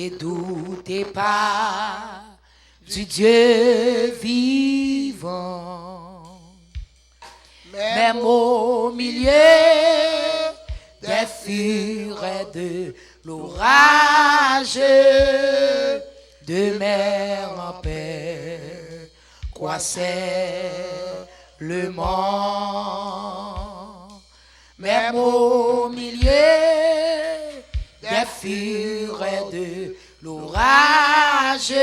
Ne doutez pas du Dieu vivant, même au milieu des furets de l'orage, de mer en paix, quoi seulement, même au milieu des furets de l'orage,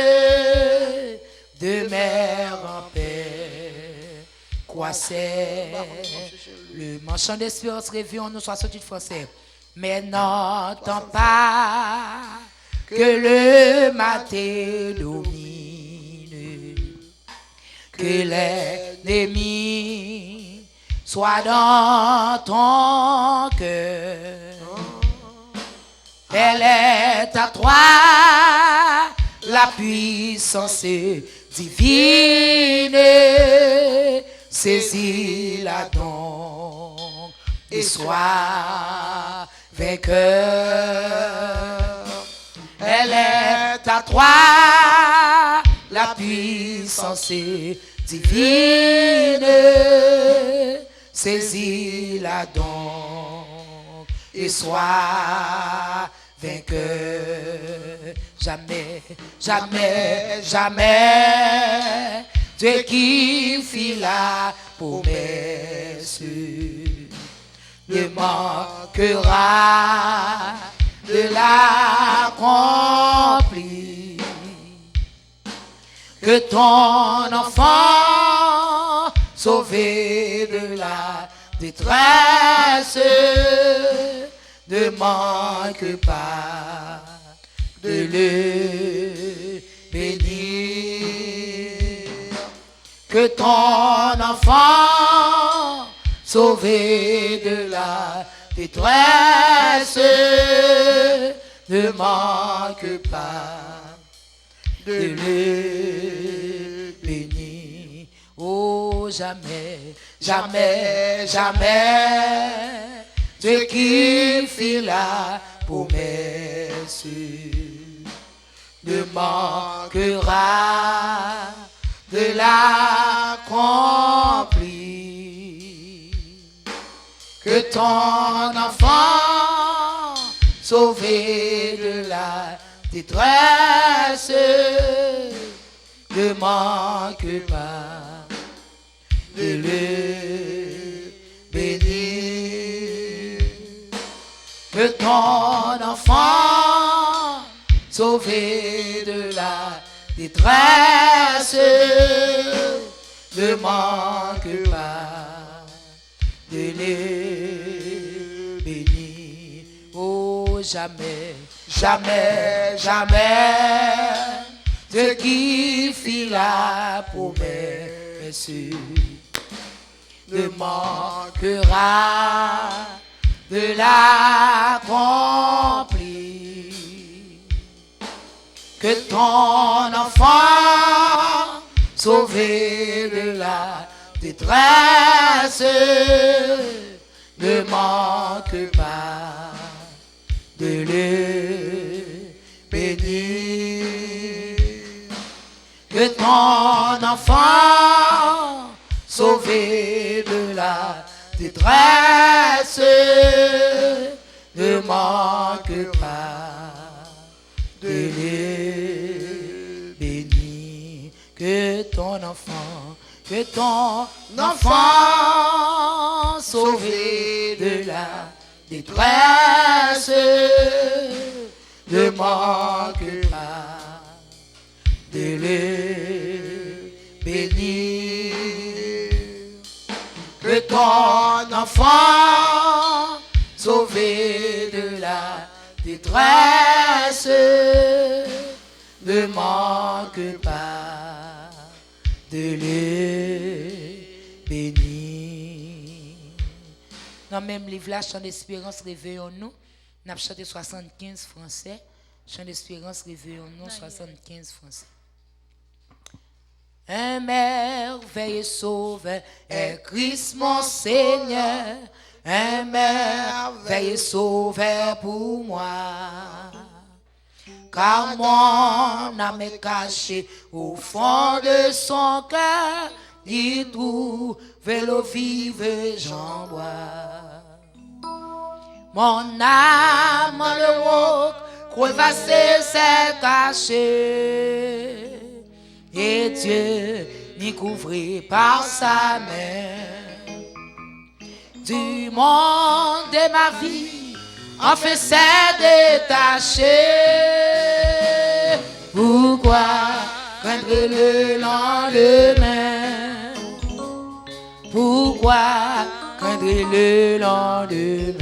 de mer en paix, quoi c'est le marchand d'espérance rêvé en nous 68 français. Mais n'entends pas que le matin domine, que l'ennemi soit dans ton cœur. Elle est à toi la puissance divine, saisis-la donc et sois vainqueur. Elle est à toi la puissance divine, saisis-la donc et sois vainqueur. Jamais, jamais, jamais, Dieu qui fit la promesse ne manquera de l'accomplir. Que ton enfant, sauvé de la détresse, ne manque pas de le bénir. Que ton enfant, sauvé de la détresse, ne manque pas de le bénir. Oh, jamais, jamais, jamais, Dieu qui fit la promesse ne manquera de l'accomplir. Que ton enfant, sauvé de la détresse, ne manque pas de le bénir. Que ton enfant, sauvé de la détresse, ne manque pas de le bénir. Oh, jamais, jamais, jamais, Dieu qui fit la promesse ne manquera de l'accomplir. Que ton enfant, sauvé de la détresse, ne manque pas de le bénir. Que ton enfant, sauvé de la détresse, ne manque pas de le bénir. Que ton enfant, sauvé de la détresse, ne manque pas de le bénir. Que ton enfant, sauvé de la détresse, ne manque pas de le bénir. Dans le même livre là, Chant d'espérance, réveillons-nous. Nous avons chanté 75 français. Chant d'espérance, réveillons-nous, 75 français. Un merveilleux sauveur est Christ mon Seigneur, un merveilleux sauveur pour moi. car mon âme est cachée au fond de son cœur. Il trouve l'eau vive, j'en bois. Mon âme, le roc, crevassé, s'est caché. Et Dieu m'y couvrit par sa main. Du monde de ma vie, en fait s'est détaché. Pourquoi craindre le lendemain? Pourquoi craindre le lendemain?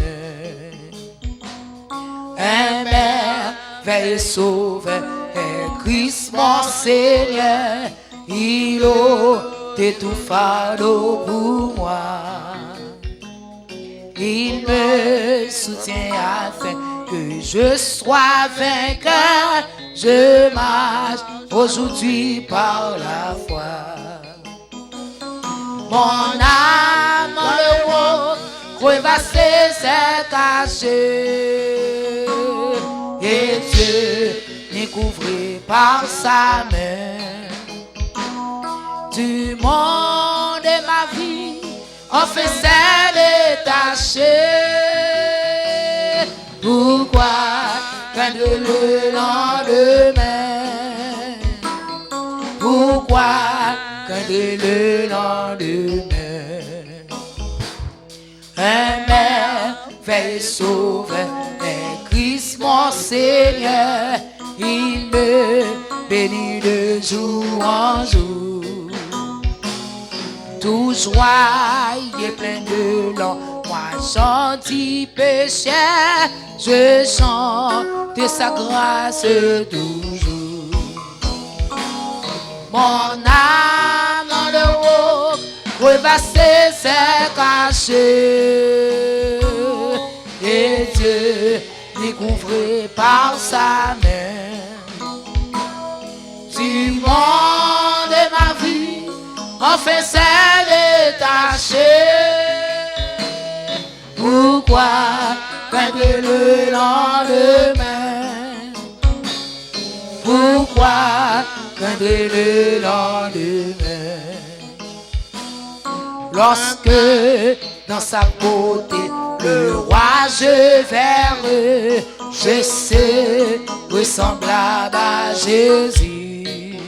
Un merveilleux sauveur est Christ mon Seigneur. Il ôte tout fardeau pour moi. Il me soutient afin que je sois vainqueur. Je marche aujourd'hui par la foi. Mon âme dans le roc, crevassé, s'est caché. Et Dieu m'y couvrit par sa main. Du monde de ma vie, on fait s'est détaché. Pourquoi craindre le lendemain? Pourquoi craindre le lendemain? Un merveilleux sauveur est Christ mon Seigneur. Il me bénit de jour en jour. Tout joie est plein de l'an. Moi gentil pécheur, je chante de sa grâce toujours. Mon âme dans le roc, crevassé, s'est caché. Et Dieu m'y couvrit par sa main. Du monde de ma vie, enfin s'est détaché. Pourquoi craindre le lendemain? Pourquoi craindre le lendemain? Lorsque dans sa beauté le roi je verrai, je sais ressemblable à Jésus.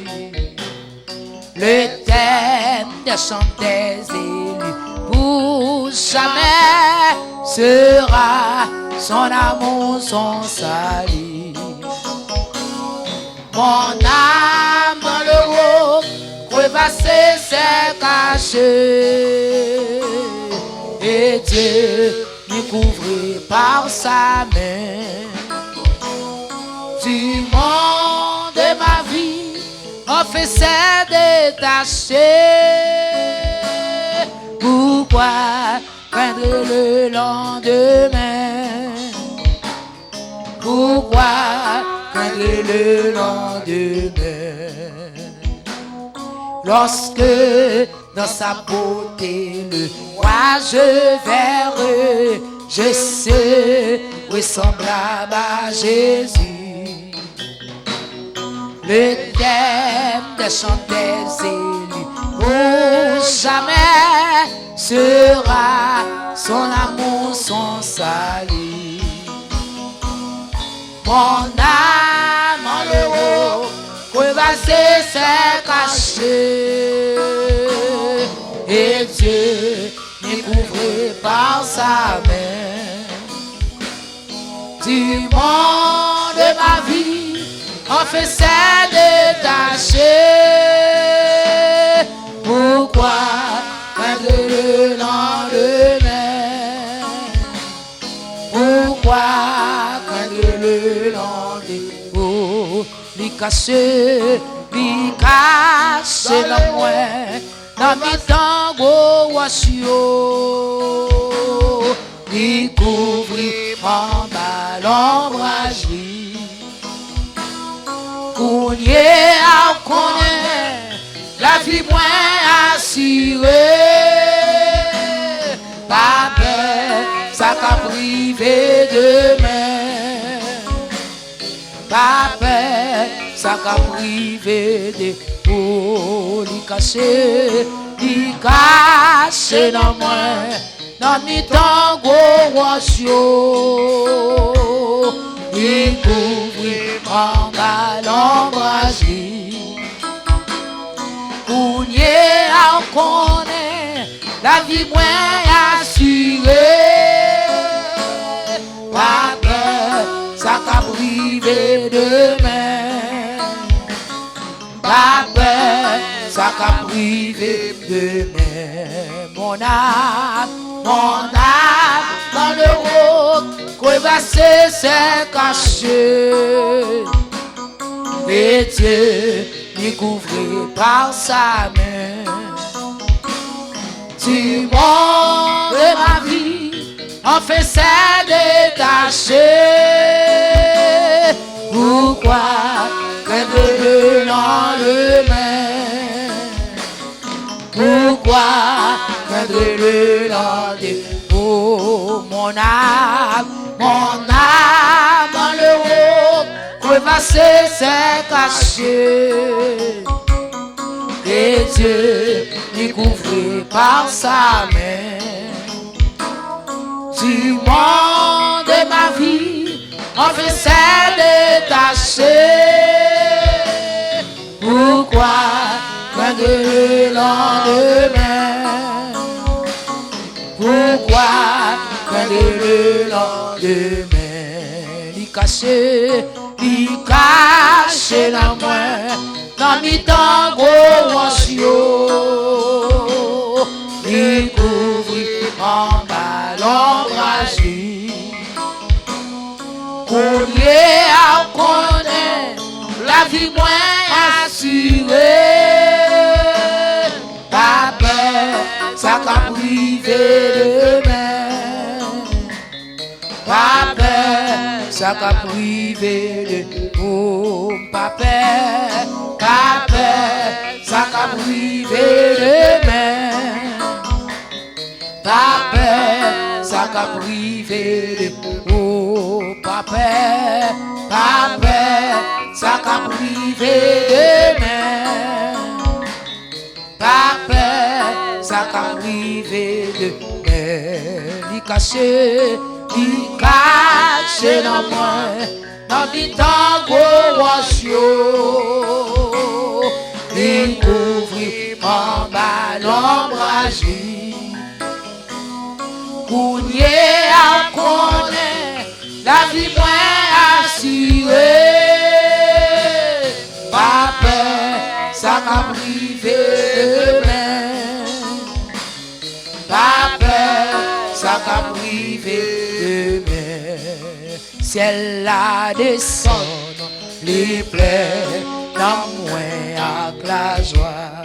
Le thème des chants des élus pour jamais sera son amour, son salut. Mon âme dans le roc, crevassé, s'est caché. Et Dieu m'y couvrit par sa main. Du monde de ma vie, on fait s'est détaché. Pourquoi craindre le lendemain? Pourquoi craindre le lendemain? Lorsque dans sa beauté le roi je verrai, je sais ressemblable à Jésus. Le thème des chants des élus pour jamais sera son amour, son salut. Mon âme en l'eau, crevassé, s'est caché. Et Dieu m'y couvrit par sa main. Du monde de ma vie, on fait s'est détaché. Pourquoi craindre le lendemain? Pourquoi craindre le lendemain? Oh, lui cacher la moins dans mes tangos wasio. Lui couvrir en bas l'ombragerie. Kounye a connaît la vie moins assurée. Pas peur, ça qu'a privé demain. pas peur, ça qu'a privé de pour lui cacher dans moi, dans mi tango rochio, il couvre en bas l'embrasé, pour nier à connaître la vie moins assurée, pas peur, ça qu'a privé demain, pas peur, ça qu'a privé demain, mon âme dans le roc, crevassé, c'est caché, et Dieu découvert par sa main, tu m'as de ma vie, en fait c'est détaché, pourquoi craindre le lendemain? Pourquoi craindre le lendemain? Oh mon âme dans le haut, crevassé, c'est caché. Et Dieu découvert par sa main. Du monde de ma vie, en fait c'est détaché. Pourquoi craindre le lendemain? Pourquoi craindre le lendemain? Lui caché la main dans mi tango rochio, lui couvrit en bas l'ombragé, pour lier à connaître la vie moins assurée, pas peur, ça qu'a privé demain, pas peur, ça qu'a privé de oh, pas peur, ça qu'a privé demain, pas peur, ça qu'a privé de oh, pas peur, ça qu'a privé demain, pas peur, ça qu'a privé demain, lui caché dans moi, dans mi tango rochio, il couvrit en bas l'ombragé, pour nier à connaître la vie moins assurée, pas peur, ça m'a privé demain, pas peur, ça m'a privé demain. Ciel la descend, les plaies dans moins avec la joie.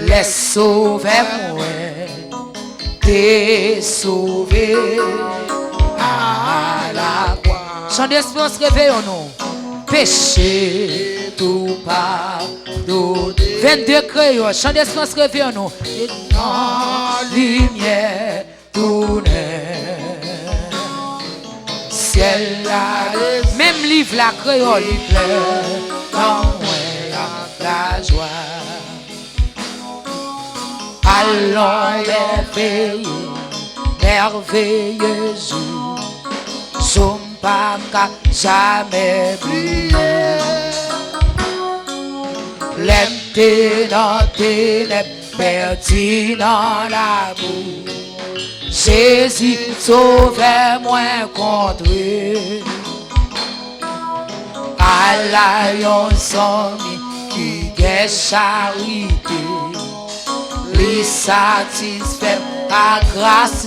Laisse sauver moi, t'es sauvé à la croix. Chant d'espérance, réveillons-nous. Péché, tout pardonné. 22 crayons, chant d'espérance, réveillons-nous. Et dans lumière, tout neuf. Ciel là, même livre la créole, il pleure, dans moi la joie. Allons merveilleux jour, sommes pas qu'à jamais briller. L'empté dans ténèbres, perdu dans la boue. Jésus sauve-moi contre eux. Allah yon somi qui est charité, lui satisfait à grâce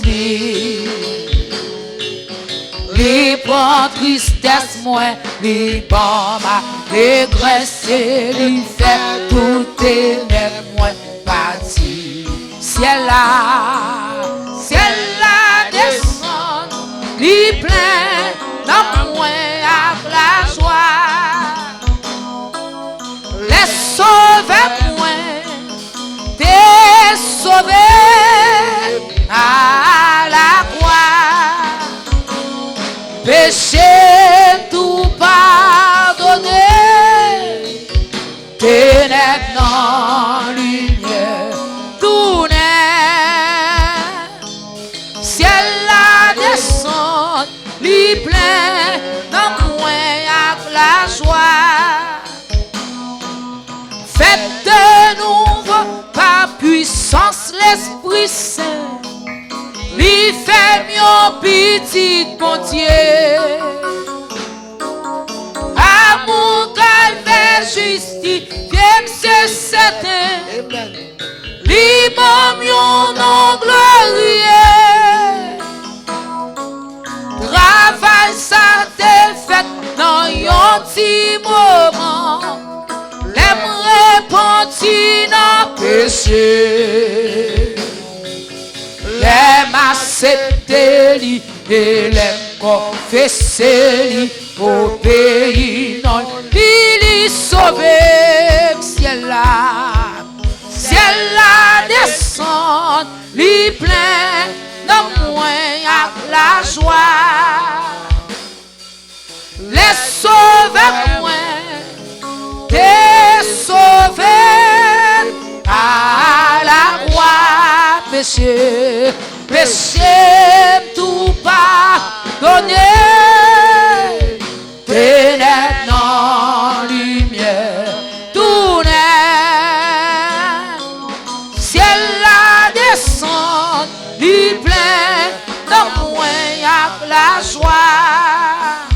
lui prend tristesse moins, lui prend ma dégresse, lui fait tout ténèbres moins parti. Ciel là descend, lui plein dans moins avec la joie. Laisse sauver moins, t'es sauvé à la croix. Péché l'Esprit Saint, lui fait mon petit bon Dieu. Amour, calvaire, justice, bien que c'est certain. Lui mon nom glorieux. Travail, ça t'est fait dans un petit moment. L'aime repentir dans péché. L'aime accepter lui et l'aime confesser lui au pays non. Il sauvé ciel là descend, lui plein de moins la joie. Les sauveurs moins, t'es sauvé à la croix. Péché, péché, tout pardonné. Ténèbres dans lumière, tout net. Ciel la descend, lui plein de moins la joie.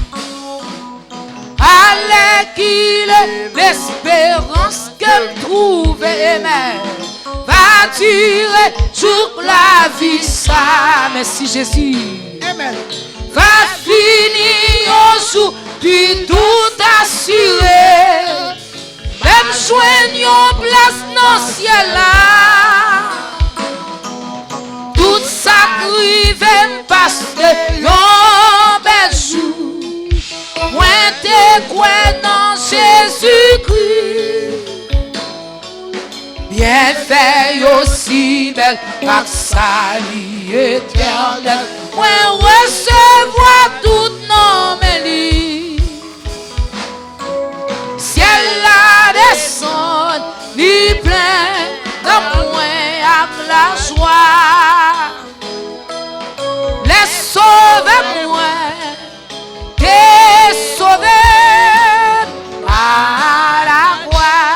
Allez qu'il l'espérance qu'elle trouve aimée va durer toute la vie ça. Merci Jésus. Amen. Va finir au jour puis tout assuré. Même joignons place dans le ciel là. Tout ça arrive parce que l'on bel jour. Moi t'es quoi dans Jésus-Christ. Bien fait aussi belle par salut éternel. Moi recevoir tout nom mais ciel la descend, lui plein de moins avec la joie. Les sauver moi, t'es sauvé à la croix.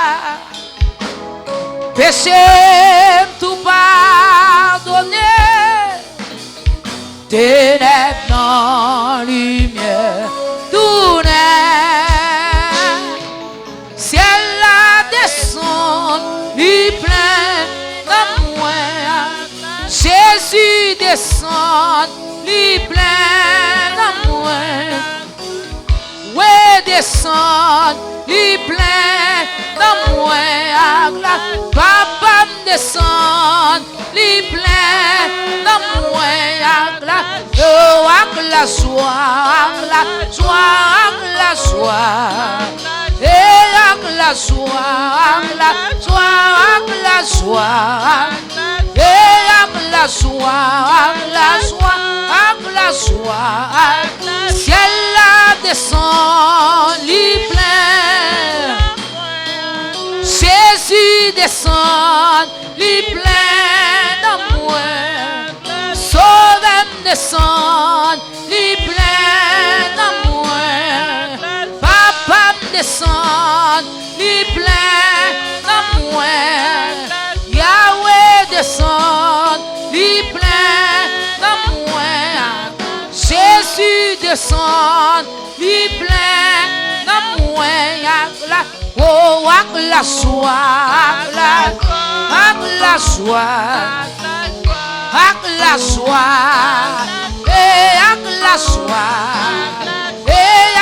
Péché tout pardonné. Ténèbres dans lumière, tout net. Ciel la descend, lui plein de moins. Jésus descend, lui plein de moins. Ouais, descend, lui plein de moins. Papa me descend, lui plein de moins. La joie, la joie, la joie, et la joie, la joie, la joie, et la joie, la joie, la joie. Ciel la descend, lui plein. Jésus descend, lui plein de moi. Sauve-moi descend. Plein d'amour, papa me descend, lui plein d'amour, Yahweh descend, lui plein d'amour, Jésus descend, lui plein d'amour, oh, la joie, la joie, la joie. Avec la joie, et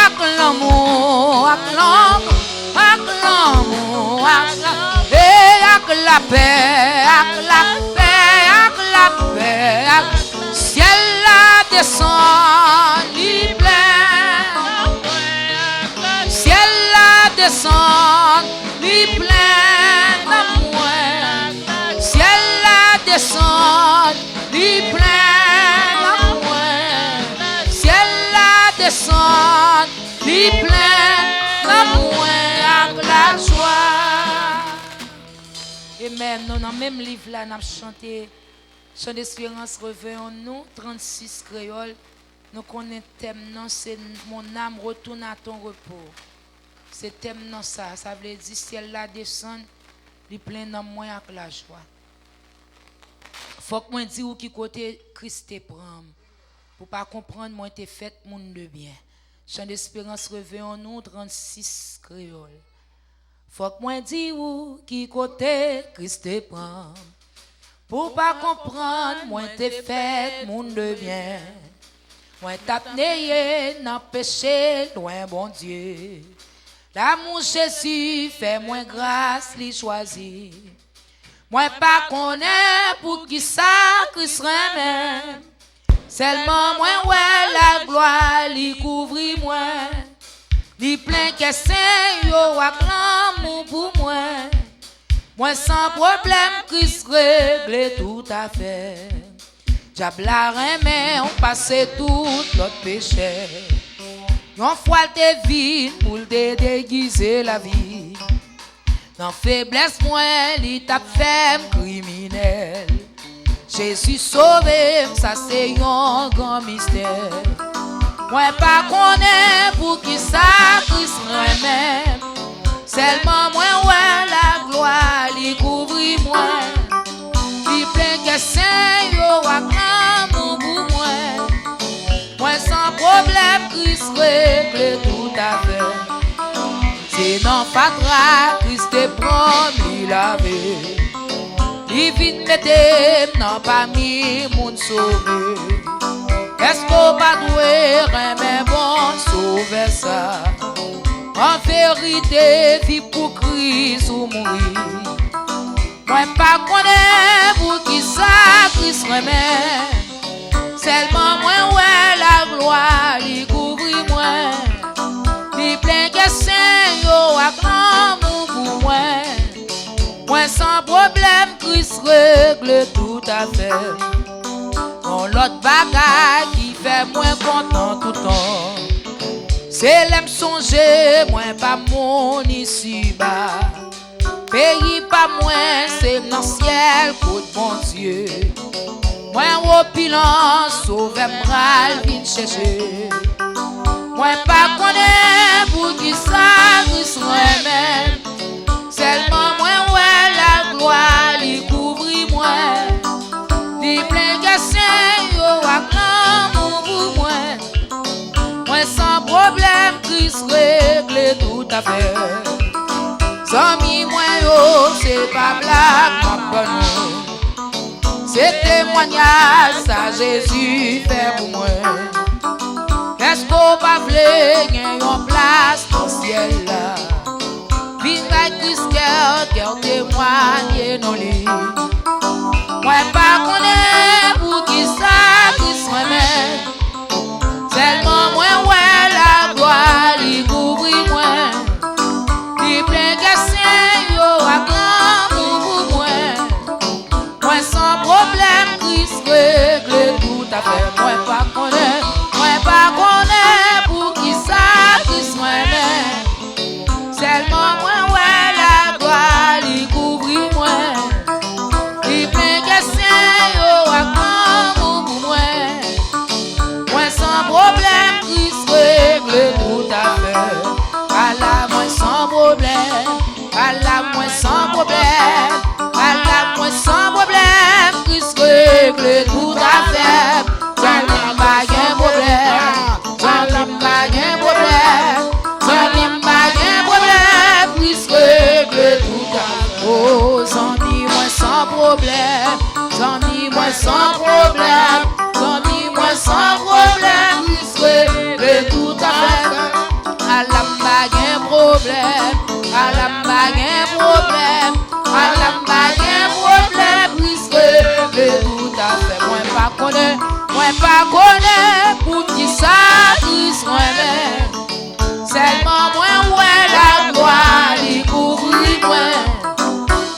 avec l'amour, avec l'amour, et avec la paix, avec la paix, avec la paix. Ciel la descend, lui plein. Ciel la descend, lui plein d'amour. Ciel la descend, lui plein. Descend, lui plein d'amour avec la joie. Amen. Nous, dans le même livre là, nous avons chanté Son espérance revient en nous, 36 créoles. Nous connaissons le thème, c'est mon âme retourne à ton repos. C'est thème, ça veut dire ciel là descend, il plein dans moi avec la joie. faut que moi dise qui côté Christ te prend. Pour pas comprendre, moi t'es fait monde de bien. Chant d'espérance revient en nous 36 créoles. Faut que moi dise qui côté Christ te prend. Pour pas comprendre, moi t'es fait monde de bien. Moi t'as né dans péché loin bon Dieu. L'amour Jésus fait moins grâce li choisi. Moi pas connais pour qui ça Christ même. Seulement moi ouais la gloire li couvri moi. Li plein que saint yo ak l'amour pour moi. Moi sans problème Christ règle tout à fait. Diable la remet on passe tout notre péché. Yon fois te vide pour te déguiser la vie. Dans faiblesse moi li t'a fait criminel. Jésus sauvé, ça c'est un grand mystère. Moi pas connais pour qui ça Christ même. Seulement moi ouais la gloire li couvri moi. Li plein que saint yo ak l'amour pour moi. Moi sans problème Christ règle tout à fait. C'est non fatra Christ te promis la vie. Il vient mettre non pas mi moun sauvé. Est-ce qu'on pas doué mais bon sauver ça? En vérité vie pour Christ ou mourir. Moi pas connais pour qui ça Christ remet. Seulement moi ouais la gloire il couvrit moi. Il plein que saint yo ak l'amour pour moi. Moi sans problème Christ règle tout à fait. On l'autre bagaille qui fait moins content tout le temps. C'est l'aime songer, moi pas mon ici-bas. Pays pas moins, c'est dans le ciel, côté bon Dieu. Moi au bilan, sauve m'ral, vite chercher. Moi pas connais pour qui ça, Christ même. Seulement moi ouais la gloire, li couvri moi. Li plein que saint yo ak l'amour pour moi. Moi sans problème, Christ règle tout à fait. Zami moi yo, c'est pas blague, ma bonne. C'est témoignage, ça Jésus fait pour moi. Qu'est-ce qu'on va v'lait, gagne une place dans le ciel là. Vine avec Christ cœur témoigne non li. Moi pas connais pour qui ça Christ même. Seulement moi ouais la gloire li couvri moi. Li plein que saint yo ak l'amour pour moi. Moi sans problème Christ règle tout à fait. Moi pas connais pour qui ça Christ même. Seulement moi ouais la gloire li couvri moi. Li plein que saint yo ak l'amour pour moi. Moi sans problème Christ règle tout à fait. À la moi sans problème. À la moi sans problème. À la moi sans problème. Christ règle tout à fait. J'en pas de problème. J'en pas de problème. J'en pas de problème. Christ règle tout à fait. Oh, j'en dis moi sans problème. J'en dis moi sans problème. J'en dis moi sans problème. Christ règle tout à fait. À la pas problème. À la pas problème. À la pas problème. Christ règle tout à fait. Moi pas connais pour qui ça Christ même. Seulement moi ouais la gloire li couvri moi.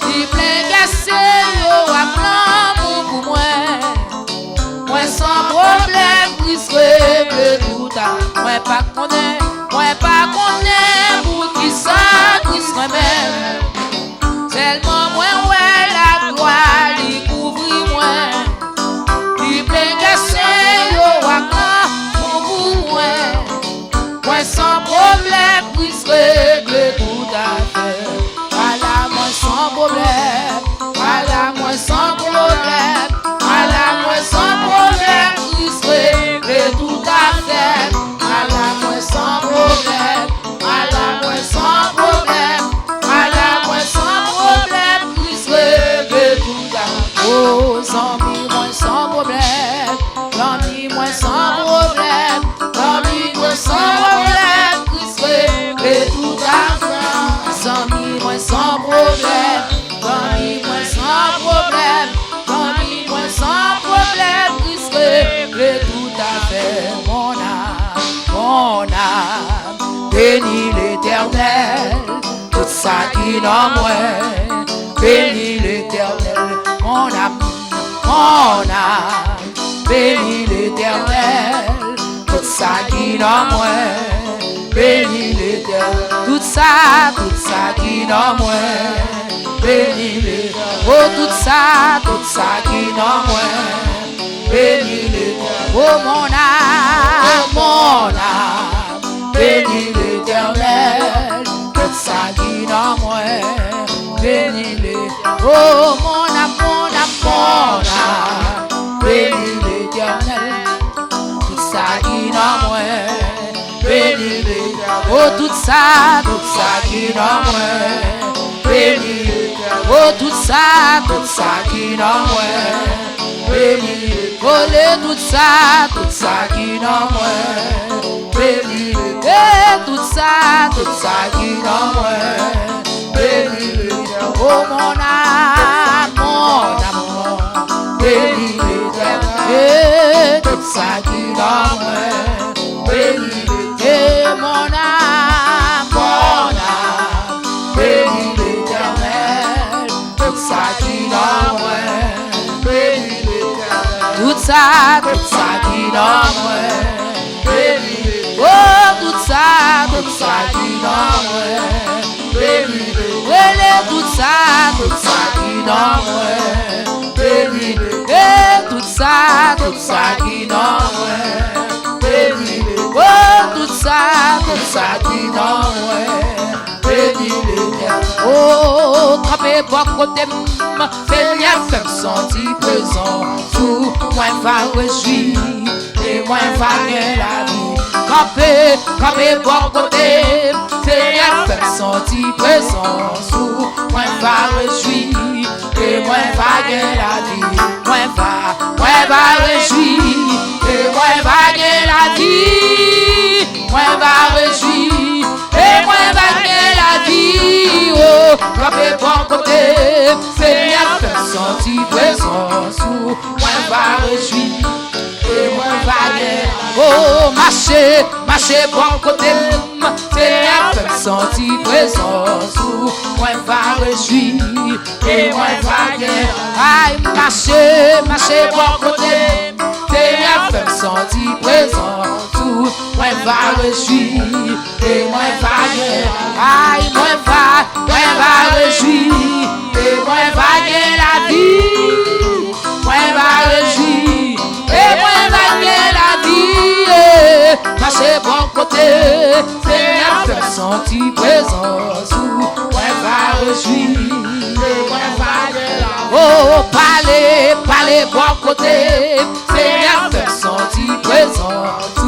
Li plein cassé yo ak l'amour pour moi. Moi sans problème Christ règle tout à fait. Moi pas connais pour qui ça Christ même. Seulement moi ouais la gloire li couvri moi. Li plein cassé yo ak l'amour pour moi. Moi sans problème Christ règle tout à fait. À la moi sans problème. À la moi sans problème. qui dans moi. Bénis l'Éternel, mon âme, bénis l'Éternel, tout ça qui dans moi. Bénis l'Éternel, tout ça qui dans moi. Bénis l'Éternel, oh tout ça qui dans moi. Bénis l'Éternel, oh mon âme, bénis l'Éternel, tout ça qui dans moi. Bénis l'Éternel, oh mon âme, bénis l'Éternel, tout ça qui dans moi. Bénis l'Éternel, oh tout ça qui dans moi. Bénis l'Éternel, oh tout ça qui dans moi. Bénis l'Éternel, tout ça qui dans moi. Bénis l'Éternel, tout ça qui dans moi. Bénis l'Éternel, oh mon âme, bénis l'Éternel, tout ça qui dans moi. Bénis l'Éternel, mon âme, bénis l'Éternel, tout ça qui dans moi. Bénis l'Éternel, tout ça qui dans moi. Bénis l'Éternel, oh tout ça qui dans moi. Bénis l'Éternel, tout ça qui dans moi. Bénis l'Éternel, tout ça qui dans moi. Bénis l'Éternel, oh tout ça qui dans moi. Bénis l'Éternel, oh trapez pour côté fais bien faire sentir présent tout moi va réjouir et moi va gagner la vie. Campez pour côté fais bien faire sentir présent tout moi va réjouir et moi va gagner la vie. Moi va réjouir et moi va gagner la vie. Moi va réjouir et moi va gagner la vie. Oh, campez pour côté fais bien faire sentir présence. Moi va réjouir et moi va gagner. Oh, marchez bon côté fais bien faire sentir présence. Moi va réjouir et moi va gagner. Aïe, marchez bon côté fais bien faire sentir présence. Moi va réjouir et moi va gagner. Aïe, moi va réjouir et moi va gagner la vie. Moi va réjouir et moi va gagner la vie. Marchez bon côté, fais bien faire sentir présence. Moi va réjouir et moi va gagner la vie. Oh, parlez bon côté, fais bien faire sentir présence.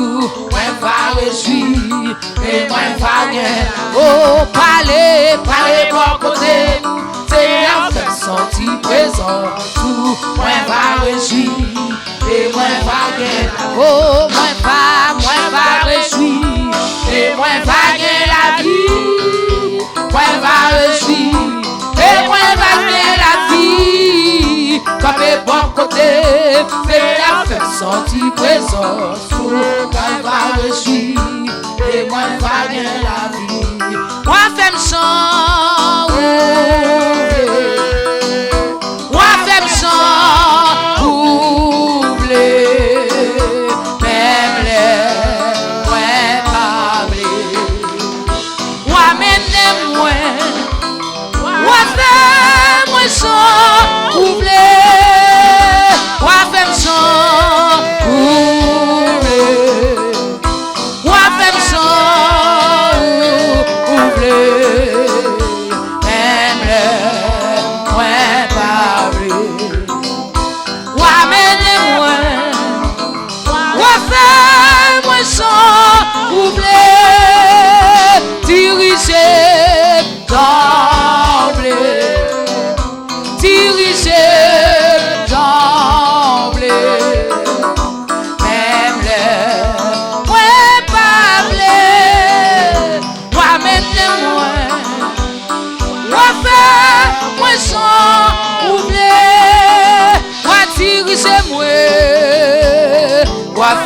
Moi va réjouir et moi va gagner. Oh, parlez bon côté, fais bien faire sentir présence. Moi va réjouir et moi va gagner. Oh, moi va réjouir et moi va gagner la vie. Moi va réjouir et moi va gagner la vie. Comme les bons côtés, fais la faire sentir présence. Moi va réjouir et moi va gagner la vie. Moi fais me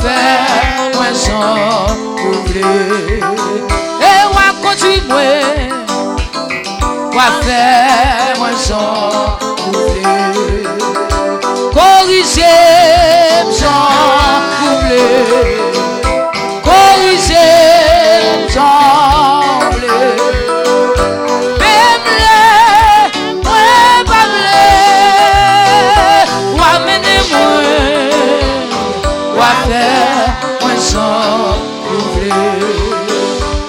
faire moi sans oublier et moi conduis moi faire moi j'en voulais. Corriger j'en voulais. Corriger j'en voulais. Même les moi pas voulais. Ou amenez-moi. Ou faire moi j'en voulais.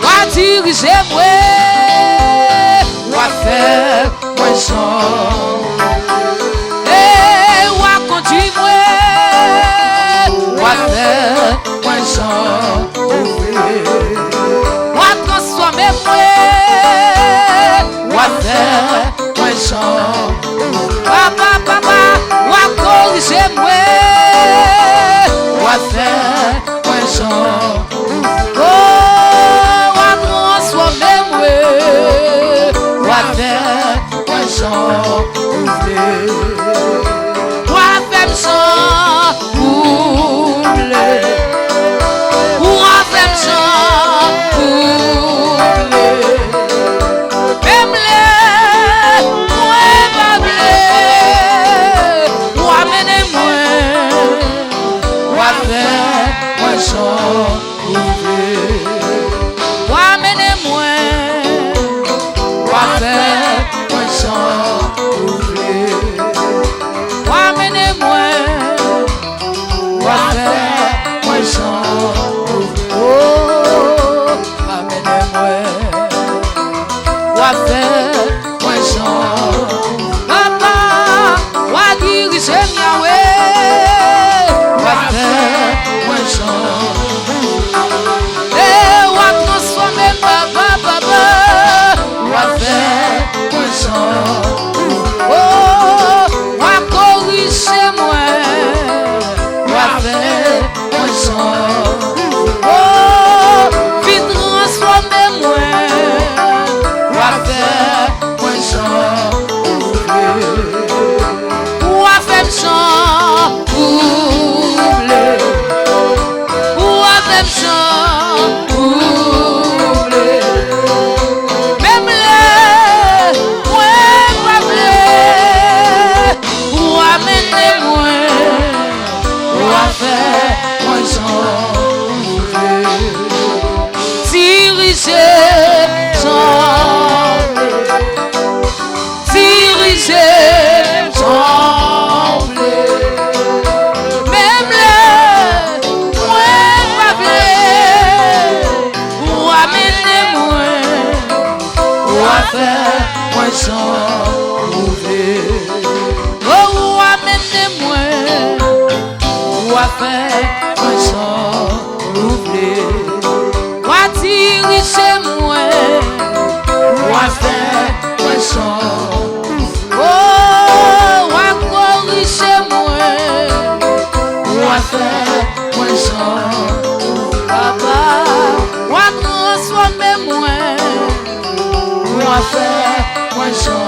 Ou diriger-moi. Faire moi j'en et ou conduire-moi ou faire moi j'en ou transformer moi ou faire moi j'en papa ou corriger moi ou faire moi j'en oh ou transformer moi faire moi j'en voulais. Moi faire j'en voulais. Moi faire j'en voulais. Même les moi pas voulais. Moi menez-moi. Moi faire moi j'en voulais. Moi menez-moi. Moi faire moi j'en voulais. Moi menez-moi. Moi faire moi j'en voulais. Oh, amenez-moi. Moi faire moi j'en papa, moi diriger Yahweh. Moi faire moi j'en et moi transformer papa. Moi faire moi j'en oh, moi corriger moi. Moi faire moi j'en oh, vite transformer moi. Moi faire moi j'en moi faire j'en voulais. Moi faire j'en voulais. Même les moi pas voulais. Ou amenez-moi. Ou faire moi j'en voulais. Diriger j'en voulais. Diriger j'en voulais. Même les moi pas voulais. Ou amenez-moi. Ou faire moi j'en voulais. Oh, ou amenez-moi. Ou faire moi j'en voulais. Ou diriger moi. Ou faire moi j'en oh, ou corriger moi. Ou faire moi j'en papa. Ou transformer moi. Ou faire moi j'en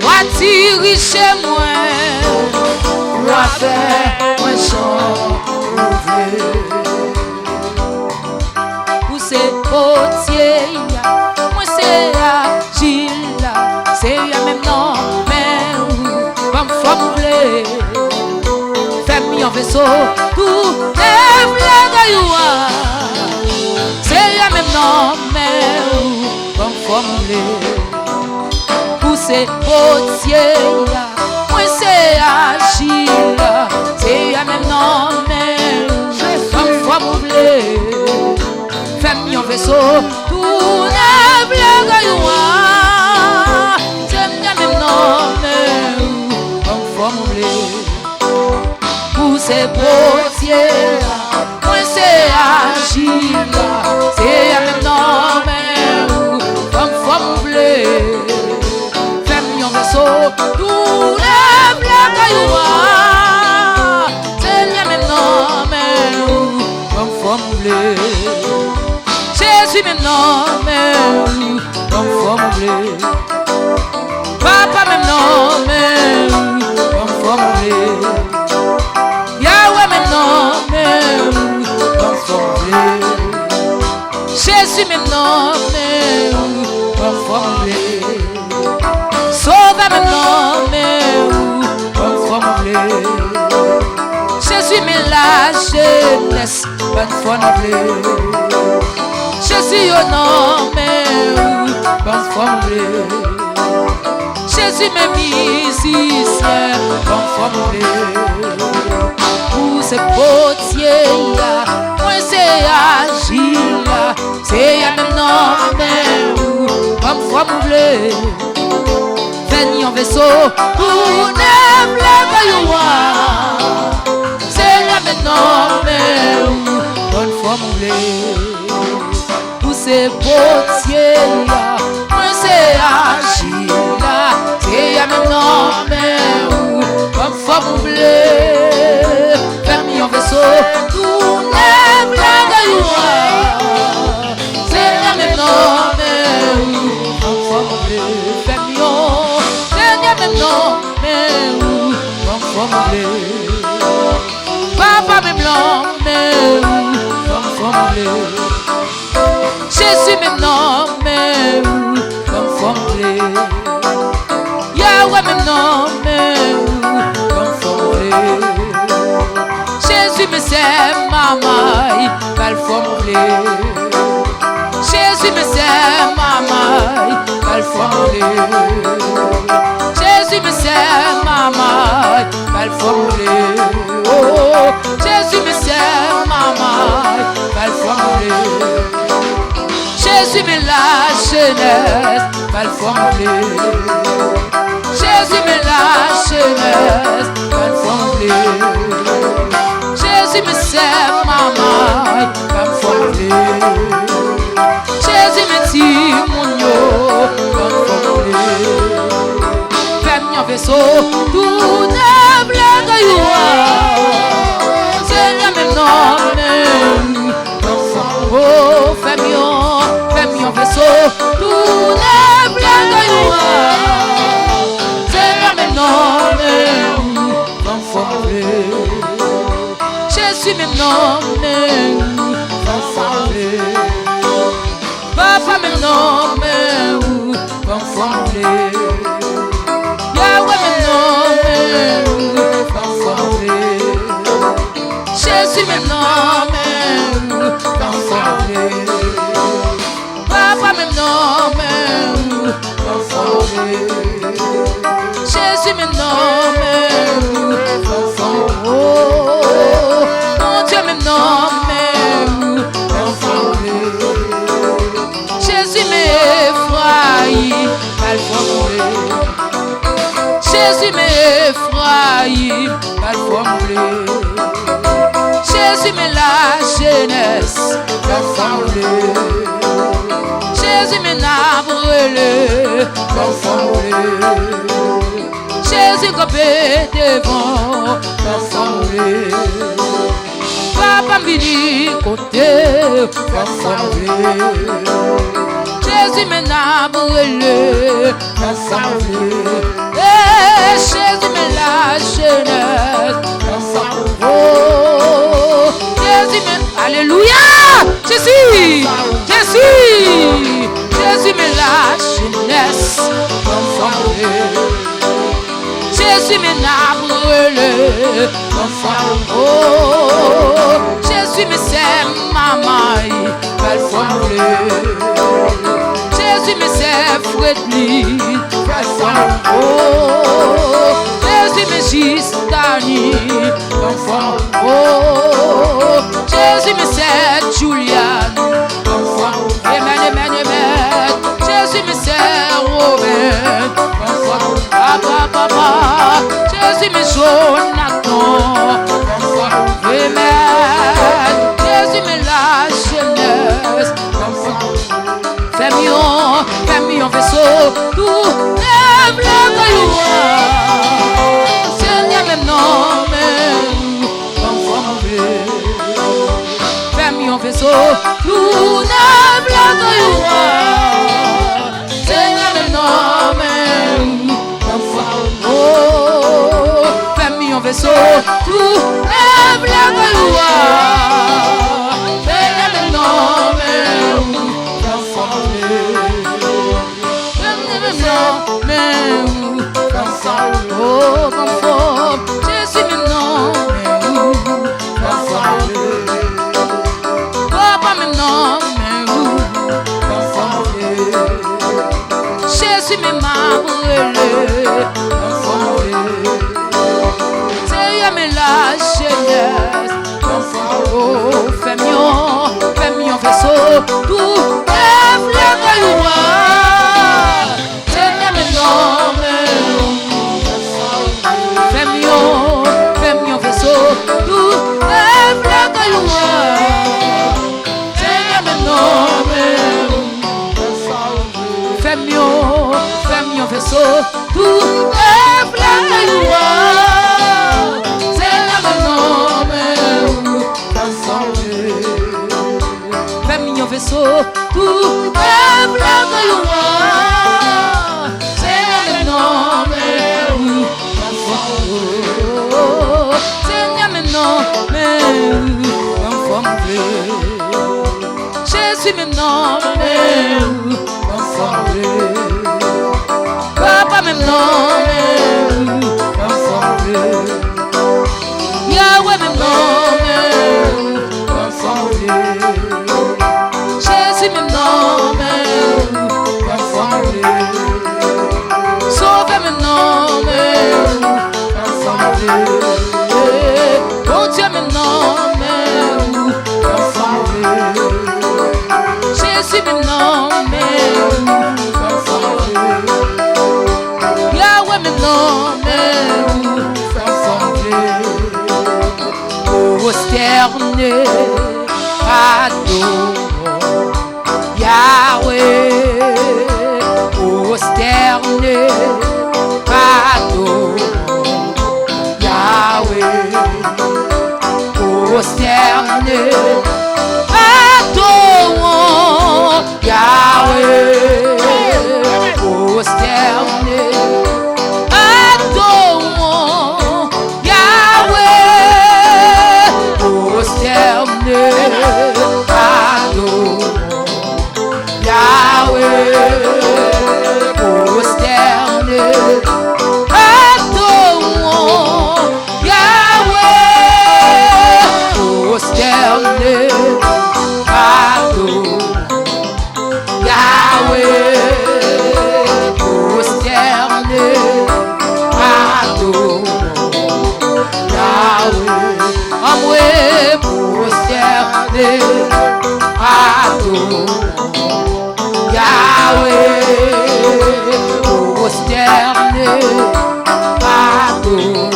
ou diriger moi. Ou faire moi j'en ou c'est potier. Moi c'est agile. C'est à même nom. Mais comme formulé. Fais-moi en vaisseau. Tout est blé c'est à même nom. Mais comme formulé. Poussez potier. Moi c'est agile. C'est à même nom. Mais comme formulé. Fais-moi en vaisseau. Tout est blé c'est à même nom. Mais comme formulé. Poussez potier. Moi c'est agile. C'est à même nom. Mais comme formulé. Fais-moi en vaisseau. Tout est blé c'est à même nom. Mais comme formulé. Jésus maintenant, mais comme formulé. Papa maintenant, mais comme formulé. Yahweh maintenant, mais comme formulé. Jésus maintenant, mais la jeunesse, bonne foi nous plaît. Jésus au nom, mais bonne foi nous plaît. Jésus mes musiciens, bonne foi nous plaît. Pour ces potiers, moi c'est agile, c'est à même nom, mais bonne foi nous plaît. Venez en vaisseau, pour ne plus c'est la même nom, mais bonne foi nous plaît. Pour ces potiers, moi c'est agile, c'est la même nom, mais bonne foi nous plaît. Fermi en vaisseau, tournez la gailloire, c'est la même nom, mais bonne foi nous plaît. Fermi c'est la même nom, mais bonne foi nous plaît. Papa me blanc, mais bonne foi nous plaît. Jésus me nom, mais bonne foi nous plaît. Yahweh me nom, mais bonne foi nous plaît. Jésus me sait, maman, bonne foi nous plaît. Jésus me sait, maman, bonne foi nous plaît. Jésus me sait, maman, bonne foi nous plaît. Oh, Jésus me sait, maman, bonne foi nous plaît. Jésus me la jeunesse, bonne foi nous plaît. Jésus me la jeunesse, bonne foi nous plaît. Jésus me sait, maman, bonne foi nous plaît. Jésus me dit, mon yo, bonne foi nous plaît. Fais-moi un vaisseau, tout ne blague c'est le même nom, mais oh, fais-moi un vaisseau, tout ne blague c'est le même nom, mais bonne foi nous plaît. Jésus me nomme, bonne foi nous plaît. Papa me nomme, bonne foi nous plaît. Yahweh me nomme, bonne foi nous plaît. Jésus me nomme, bonne foi nous plaît. Papa me nomme, bonne foi nous plaît. Jésus me nomme, bonne foi nous plaît. Oh, mon Dieu me nomme, bonne foi nous plaît. Jésus m'effraie, mal foi nous plaît. Jésus m'effraie, mal foi nous plaît. Jésus me la jeunesse, mal foi nous plaît. Jésus me n'a brûlé, mal foi nous plaît. Jésus copé devant, mal foi nous plaît. Papa vini côté, mal foi nous plaît. Jésus me n'a brûlé, mal foi nous plaît. Jésus me la jeunesse, mal foi nous plaît. Oh, Jésus me, alléluia, Jésus, Jésus, Jésus me la jeunesse, mal foi nous plaît. Jésus me n'a brûlé, mal foi nous plaît. Oh, Jésus me sait, maman, mal foi nous plaît. Jésus me sait, Fredly, mal foi nous plaît. Oh, Jésus me Gistani, mal foi nous plaît. Oh, Jésus me sait, Julian, mal foi nous plaît. Amen, amen, amen. Jésus me sait, Robin, mal foi nous plaît. Papa, papa, Jésus me Jonathan, mal foi nous plaît. Amen. Jésus me la jeunesse, mal foi nous plaît. Fais-moi un vaisseau, tout lève le gaillois. Seigneur même nom, mais bonne foi nous plaît. Fais-moi un vaisseau, tout lève le gaillois. Seigneur même nom, mais bonne foi nous plaît. Oh, fais-moi un vaisseau, tout lève le gaillois. Seigneur même nom, mais bonne foi nous plaît. Oh, comme fort, Jésus me nomme, vaisseau, tout peuple la louange. C'est la même nom, fais-moi un vaisseau, tout peuple la louange. C'est la même nom, c'est la même nom, Jésus même nom, Papa même nom, Yahweh même nom, Jésus même nom, Sauve même nom, bon Dieu même nom, Jésus même nom, Yahweh même nom, prosterné, adorons Yahweh, prosterné, adorons Yahweh, prosterné, adorons Yahweh, prosterné, adorons Yahweh, prosterné, adorons Yahweh, prosterné, adorons Yahweh, prosterné, adorons Yahweh, prosterné, adorons Yahweh, amoué, prosterné, adorons Yahweh, prosterné, adorons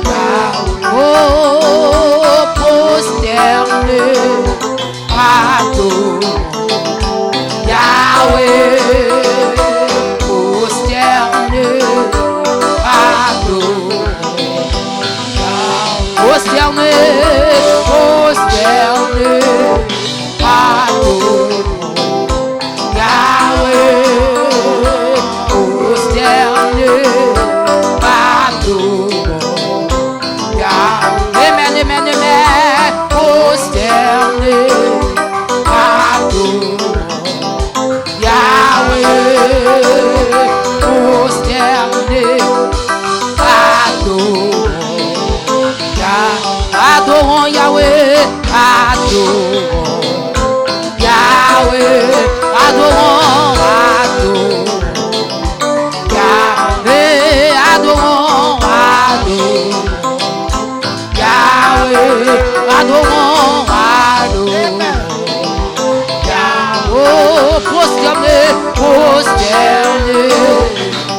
Yahweh, oh, prosterné, adorons Yahweh, prosterné, adorons prosterné, prosterné, adorons Yahweh, prosterné, adorons Yahweh, amen, amen, amen, prosterné, adorons Yahweh, prosterné, adorons adorons Yahweh, adorons Yahweh, adorons, adorons Yahweh, adorons, adorons Yahweh, adorons, adorons Yahweh, prosterné, prosterné,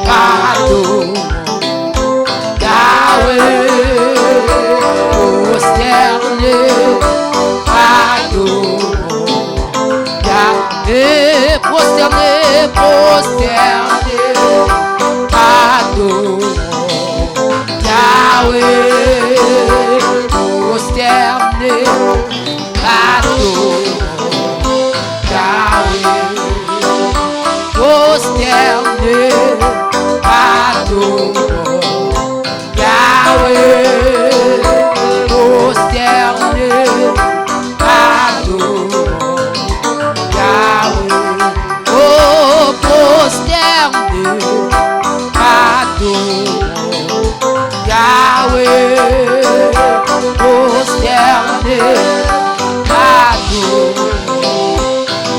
adorons Yahweh, prosterné, adorons Yahweh, prosterné, prosterné, adorons Yahweh, prosterné, adorons Yahweh, prosterné, adorons Yahweh, prosterné, adorons Yahweh, oh, prosterné, adorons Yahweh, prosterné, adorons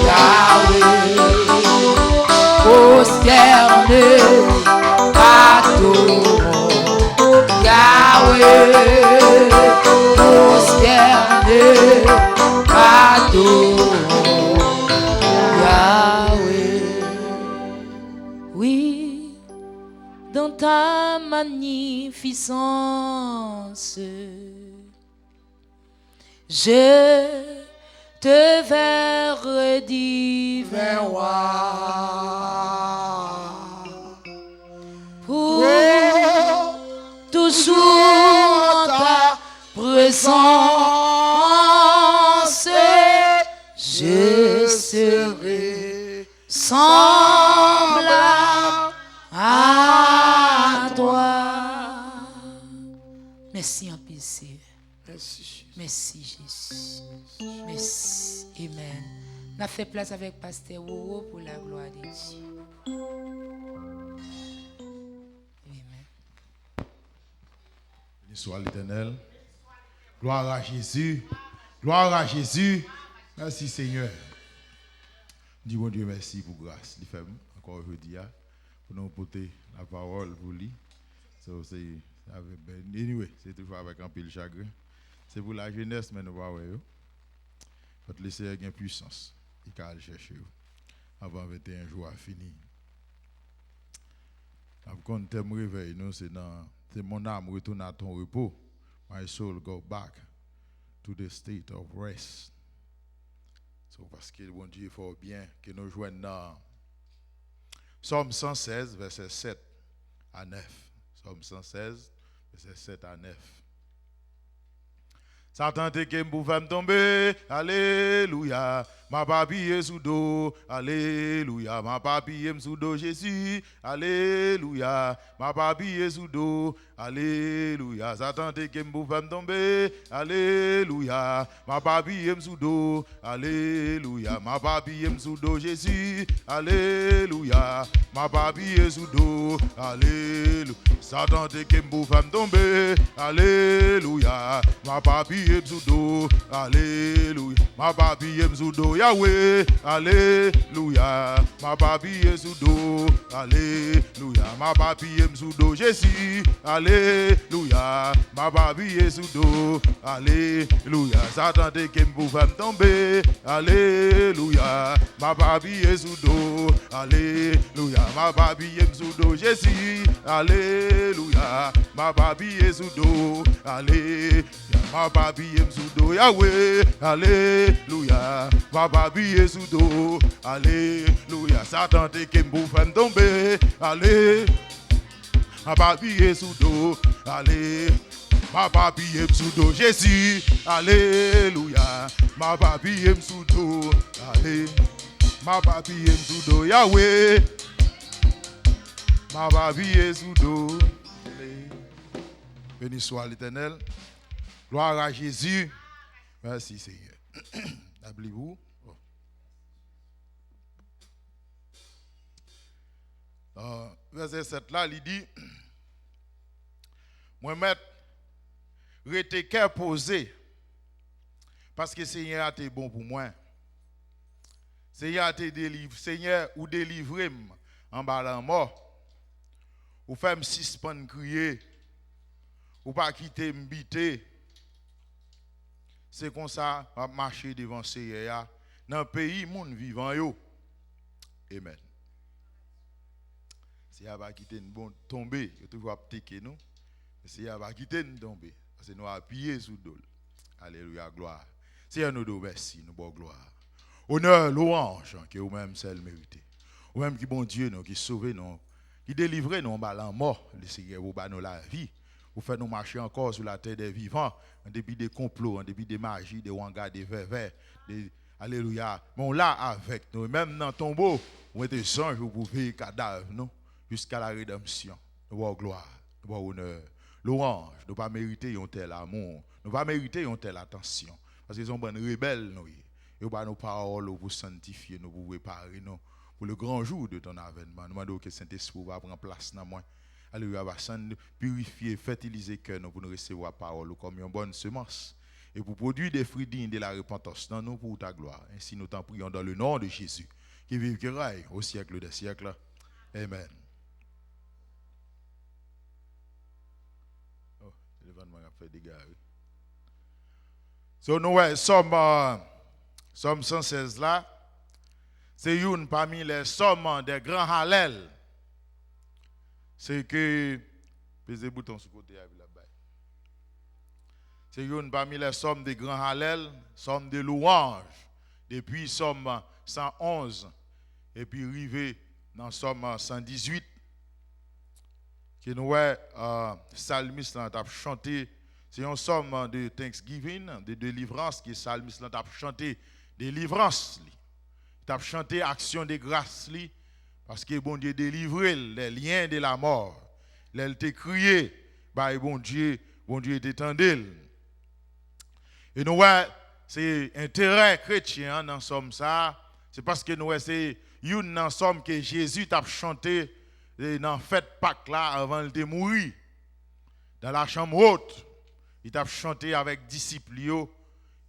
Yahweh, prosterné, adorons Yahweh, prosterné, adorons Yahweh. Oui, dans ta magnificence, je te verrai divin roi. toujours en ta présence, je serai semblable à toi. Merci en PC. Merci Jésus. Merci. Amen. On a fait place avec Pasteur Woro pour la gloire de Dieu. Amen. Béni soit l'Éternel. Gloire à Jésus. Gloire à Jésus. Merci Seigneur. Dis bon Dieu merci pour grâce. Il fait encore aujourd'hui pour nous porter la parole pour lui. So, anyway, c'est toujours avec un peu de chagrin. C'est pour la jeunesse, mais nous ne voyons pas. Il faut laisser une puissance. Il faut aller chercher. Avant 21 jours à finir. Quand tu me réveilles, c'est mon âme retourne à ton repos. My soul go back to the state of rest. So, parce que bon Dieu faut bien que nous joignons dans Psaume 116, verset 7 à 9. Psaume 116, verset 7 à 9. Satan te kem pour faire tomber, alléluia. Ma papier sous dos, alléluia. Ma papier sous dos, Jésus, alléluia. Ma papier sous dos, alléluia. Satan te kem pour faire tomber, alléluia. Ma papier sous dos, alléluia. Ma papier sous dos, Jésus, alléluia. Ma papier sous dos, alléluia. Satan te kem pour faire tomber, alléluia. Ma papier sous dos, alléluia. Ma papier sous dos, Yahweh, alléluia. Ma papier sous dos, alléluia. Ma papier sous dos, Jésus, alléluia. Ma papier sous dos, alléluia. Satan te kem pour faire tomber, alléluia. Ma papier sous dos, alléluia. Ma papier sous dos, Jésus, alléluia. Ma papier sous dos, alléluia. Ma papier sous dos, Yahweh, alléluia. Ma papier sous dos, alléluia. Satan te kem pour faire tomber, alléluia. Ma papier sous dos, alléluia. Ma papier sous dos, Jésus, alléluia. Ma papier sous dos, alléluia. Ma papier sous dos, Yahweh. Ma papier sous dos, alléluia. Béni soit l'Éternel. Gloire à Jésus. Merci Seigneur. Appelez-vous. Verset 7 là, il dit, moi mettre rete cœur posé parce que Seigneur a été bon pour moi. Seigneur a été délivré. Seigneur ou délivré en bas la mort. Ou fait me suspendre crier. Ou pas quitter m'biter. C'est comme ça on marcher devant Seigneur dans le pays monde vivant yo. Amen. Si elle va quitter nous bon tomber, il toujours appliquer nous. Si elle va quitter nous tomber parce que nous appuyer sous dol. Alléluia, gloire. Seigneur nous merci, nous bon gloire. Honneur, louange que vous même seul méritez. Ou même qui bon Dieu nous qui sauve nous, qui délivre nous en bas mort, le Seigneur vous ba nous la vie. Vous faites nous marcher encore sur la terre des vivants, en dépit des complots, en dépit des magies, des wangas, des verres, alléluia. Mais on l'a avec nous, même dans le tombeau, on était anges, vous pouvez cadavre, nous, jusqu'à la rédemption. Nous avons gloire, nous avons honneur, louange, nous ne pas mériter un tel amour, nous ne pas mériter une telle attention, parce qu'ils sont bonnes rebelles, nous. Et nous nos paroles pour sanctifier, nous pour préparer nous pour le grand jour de ton avènement. Nous demandons que Saint-Esprit va prendre place dans moi. Alléluia, va purifier, fertiliser cœur nous pour nous recevoir la parole comme une bonne semence et pour produire des fruits dignes de la repentance dans nous pour ta gloire. Ainsi nous t'en prions dans le nom de Jésus qui vive qui règne au siècle des siècles. Amen. Oh, l'événement a fait des dégâts. So nous Somme 116 là, c'est une parmi les sommes des grands hallels. C'est que, pesez le bouton sur le côté là-bas. C'est une parmi les sommes des grands hallels, somme de louanges, depuis somme 111, et puis arrivé dans somme 118. que nous psalmiste a chanté, c'est un somme de Thanksgiving, de délivrance, que psalmiste a chanté délivrance. Il a chanté action de grâce, parce que bon Dieu délivré les liens de la mort. Il a crié, bah, bon Dieu était tendu. Et nous, c'est intérêt chrétien dans somme ça, c'est parce que nous, c'est une somme que Jésus a chanté dans la fête Pâques là avant de mourir. Dans la chambre haute, il a chanté avec disciples.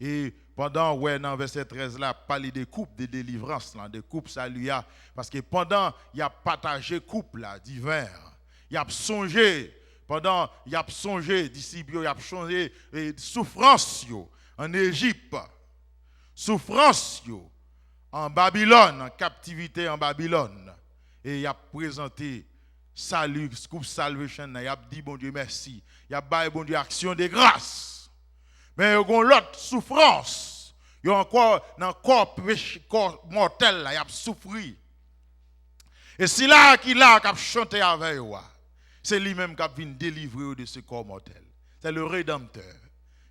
Et pendant, dans verset 13 là, parler des coupes de délivrance, là, des coupes saluya. Parce que pendant, il a partagé coupe là, divers. Il a songé, pendant, il a songé, disciples, il a songé souffrance en Égypte. Souffrance en Babylone, en captivité en Babylone. Et il a présenté salut, coupe salvation, il a dit bon Dieu merci. Il a dit bon Dieu action de grâce. Mais il y a l'autre souffrance. Il y a encore dans le corps mortel, il a souffert. Et c'est là qu'il a chanté avec lui. C'est lui-même qui a venu délivrer de ce corps mortel. C'est le Rédempteur.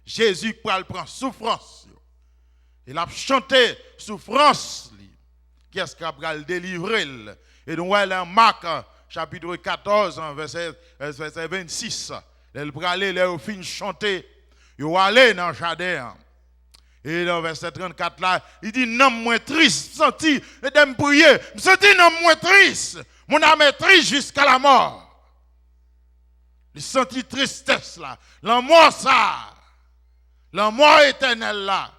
Jésus prend souffrance. Il a chanté souffrance. Qui est-ce qui a délivré? Et donc, dans Marc, chapitre 14, verset 26, il va aller, il fin chanter. Il va aller dans le jardin. Et dans verset 34 là, il dit non moins triste, senti, et de prier, me senti non moins triste, mon âme est triste jusqu'à la mort. Il sentit tristesse là, la mort ça, la mort éternelle là.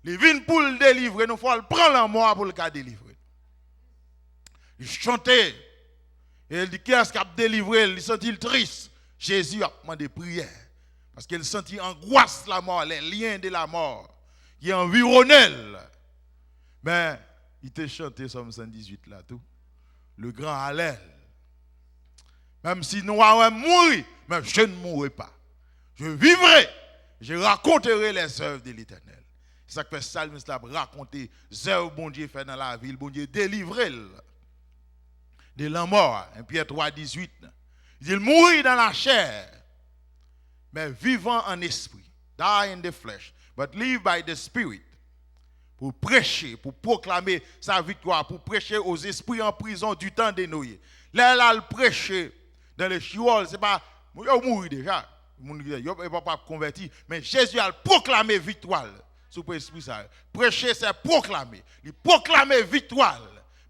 Il vient pour le délivrer, nous faut prendre la mort pour le cas délivrer. Il chantait, et il dit qui est-ce qui a délivré, il sentit triste. Jésus a demandé prière, parce qu'il sentit angoisse la mort, les liens de la mort. Qui environnait. Mais il t'a chanté Somme 118 là tout. Le grand Hallel. Même si nous allons mourir, mais je ne mourrai pas. Je vivrai. Je raconterai les œuvres de l'Éternel. C'est ça que le psalmiste a raconté les œuvres que bon Dieu fait dans la ville. Bon Dieu délivré de la mort. 1 Pierre 3, 18. Il dit, il mourit dans la chair, mais vivant en esprit. Die in the flesh. But live by the Spirit. Pour prêcher, pour proclamer sa victoire, pour prêcher aux esprits en prison du temps de Noé. Là, il prêcher dans les chioles, c'est pas, il a mouru déjà, il n'a pas converti, mais Jésus a proclamé victoire. Sous l'esprit ça. Prêcher, c'est proclamer. Il proclame victoire.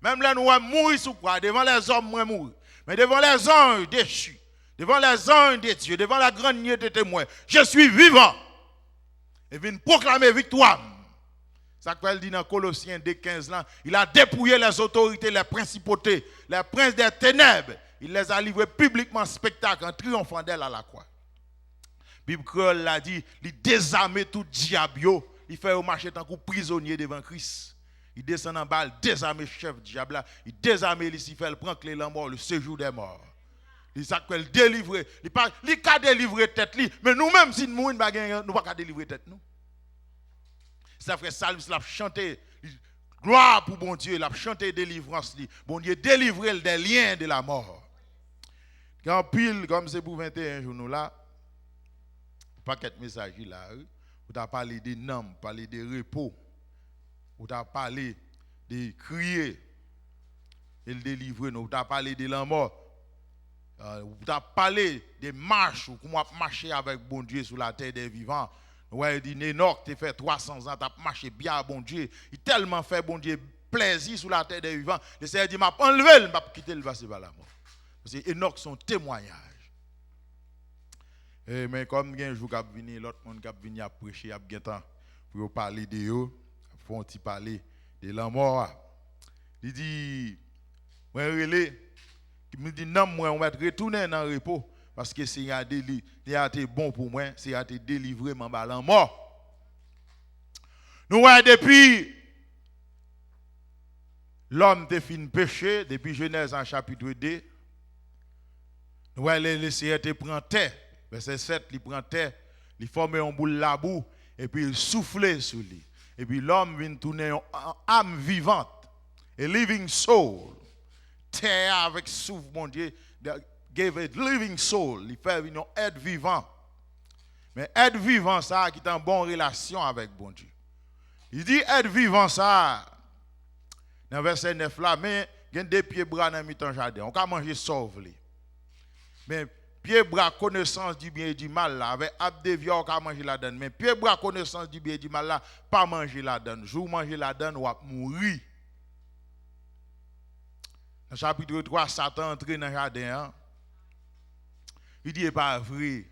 Même là, nous allons mourir sous quoi? Devant les hommes, nous mourir. Mais devant les anges déchus, devant les anges de Dieu, devant la grande nuée de témoins, je suis vivant. Et vient proclamer victoire. Ça qu'il dit dans Colossiens 2:15 là, il a dépouillé les autorités, les principautés, les princes des ténèbres. Il les a livrés publiquement en spectacle, en triomphant d'elle à la croix. Bible Créole l'a dit, il désarme tout diable, il fait au marché tant que prisonnier devant Christ. Il descend en bas, il désarme le chef diable, il désarme Lucifer, il prend clé la mort, le séjour des morts. Il s'appelle délivrer. Il n'a délivrer tête, mais nous-mêmes, si nous ne pouvons pas délivrer tête. Ça fait Salmis l'a chanté. Gloire pour bon Dieu, il a chanté délivrance. Bon Dieu délivrer des liens de la mort. Quand pile, comme c'est pour 21 jours, nous là, paquet de messages là, vous avez parlé des noms, parlé des repos, vous avez parlé de crier et le délivrer, vous avez parlé de la mort. Vous avez parlé des marches, comment marcher avec bon Dieu sur la terre des vivants. Ouais, il dit, Enoch, tu fait 300 ans, tu as marché bien à bon Dieu. Il a tellement fait bon Dieu plaisir sur la terre des vivants. Le Seigneur dit, m'a enlevé, il m'a quitté le passé par la mort. Parce que Enoch, son témoignage. Mais comme il y a un jour qui a venu, l'autre monde qui a venu à prêcher, il y a bien temps pour parler de eux, pour parler de la mort. Il dit, moi, il me dit non, moi, on va retourner dans le repos parce que c'est été bon pour moi, c'est été délivré mon ballon mort. Nous voyons depuis l'homme te fin péché, depuis Genèse en chapitre 2, nous voyons le Seigneur te prend terre, verset 7, il prend terre, il forme un boule la boue et puis il souffle sur lui. Et puis l'homme vient tourner en âme vivante, a living soul. Terre avec souffle, mon Dieu, gave a living soul, il fait un être vivant. Mais être vivant ça qui est en bonne relation avec bon Dieu. Il dit être vivant ça dans verset 9 là, mais il y a des pieds bras dans le jardin. On peut manger sauve. Mais pieds bras connaissance du bien et du mal là, avec abdévia on peut manger là-dedans. Mais pieds bras connaissance du bien et du mal là, pas manger là-dedans. Jour manger là-dedans, on va mourir. Dans le chapitre 3, Satan entre dans le jardin. Hein? Il dit, pas vrai,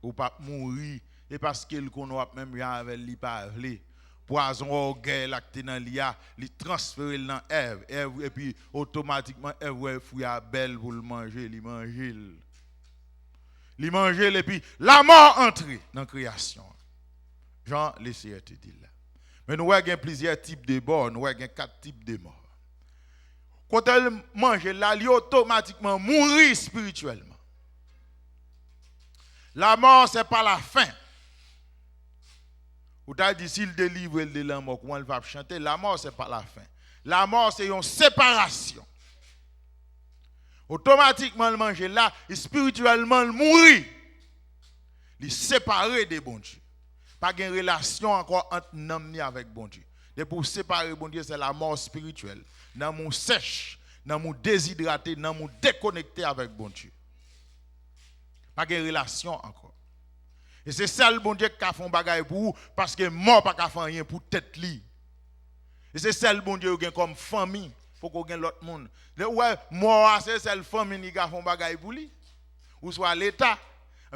ou pas mourir, et parce qu'il connaît même rien avec lui, pas vrai. Poison, orgueil, l'acte dans l'IA, il transfère dans Ève, et puis automatiquement, Ève, fouille à belle pour le manger, il mange. Il mange, et puis la mort entre dans la création. Jean, laissez te dire là. Mais nous avons plusieurs types de morts, nous avons 4 types de morts. Quand elle mange là, elle automatiquement mourir spirituellement. La mort, ce n'est pas la fin. Ou t'as dit, s'il délivre de la mort, comment elle va chanter? La mort, ce n'est pas la fin. La mort, c'est une séparation. Automatiquement, elle mange là, et spirituellement, elle mourit. Il est séparé des bon Dieu. Pas de relation encore entre nous avec bon Dieu. Et pour séparer bon Dieu, c'est la mort spirituelle. Dans mon sèche, dans mon déshydraté, dans mon déconnecté avec bon Dieu. Pas de relation encore. Et c'est ça le bon Dieu qui a fait un bagage pour vous, parce que mort pas qu'à faire rien pour tête li. Et c'est ça le bon Dieu qui a comme famille pour qu'on ait l'autre monde. Ouais, mort c'est celle famille qui a fait un bagage pour lui. Ou soit l'État.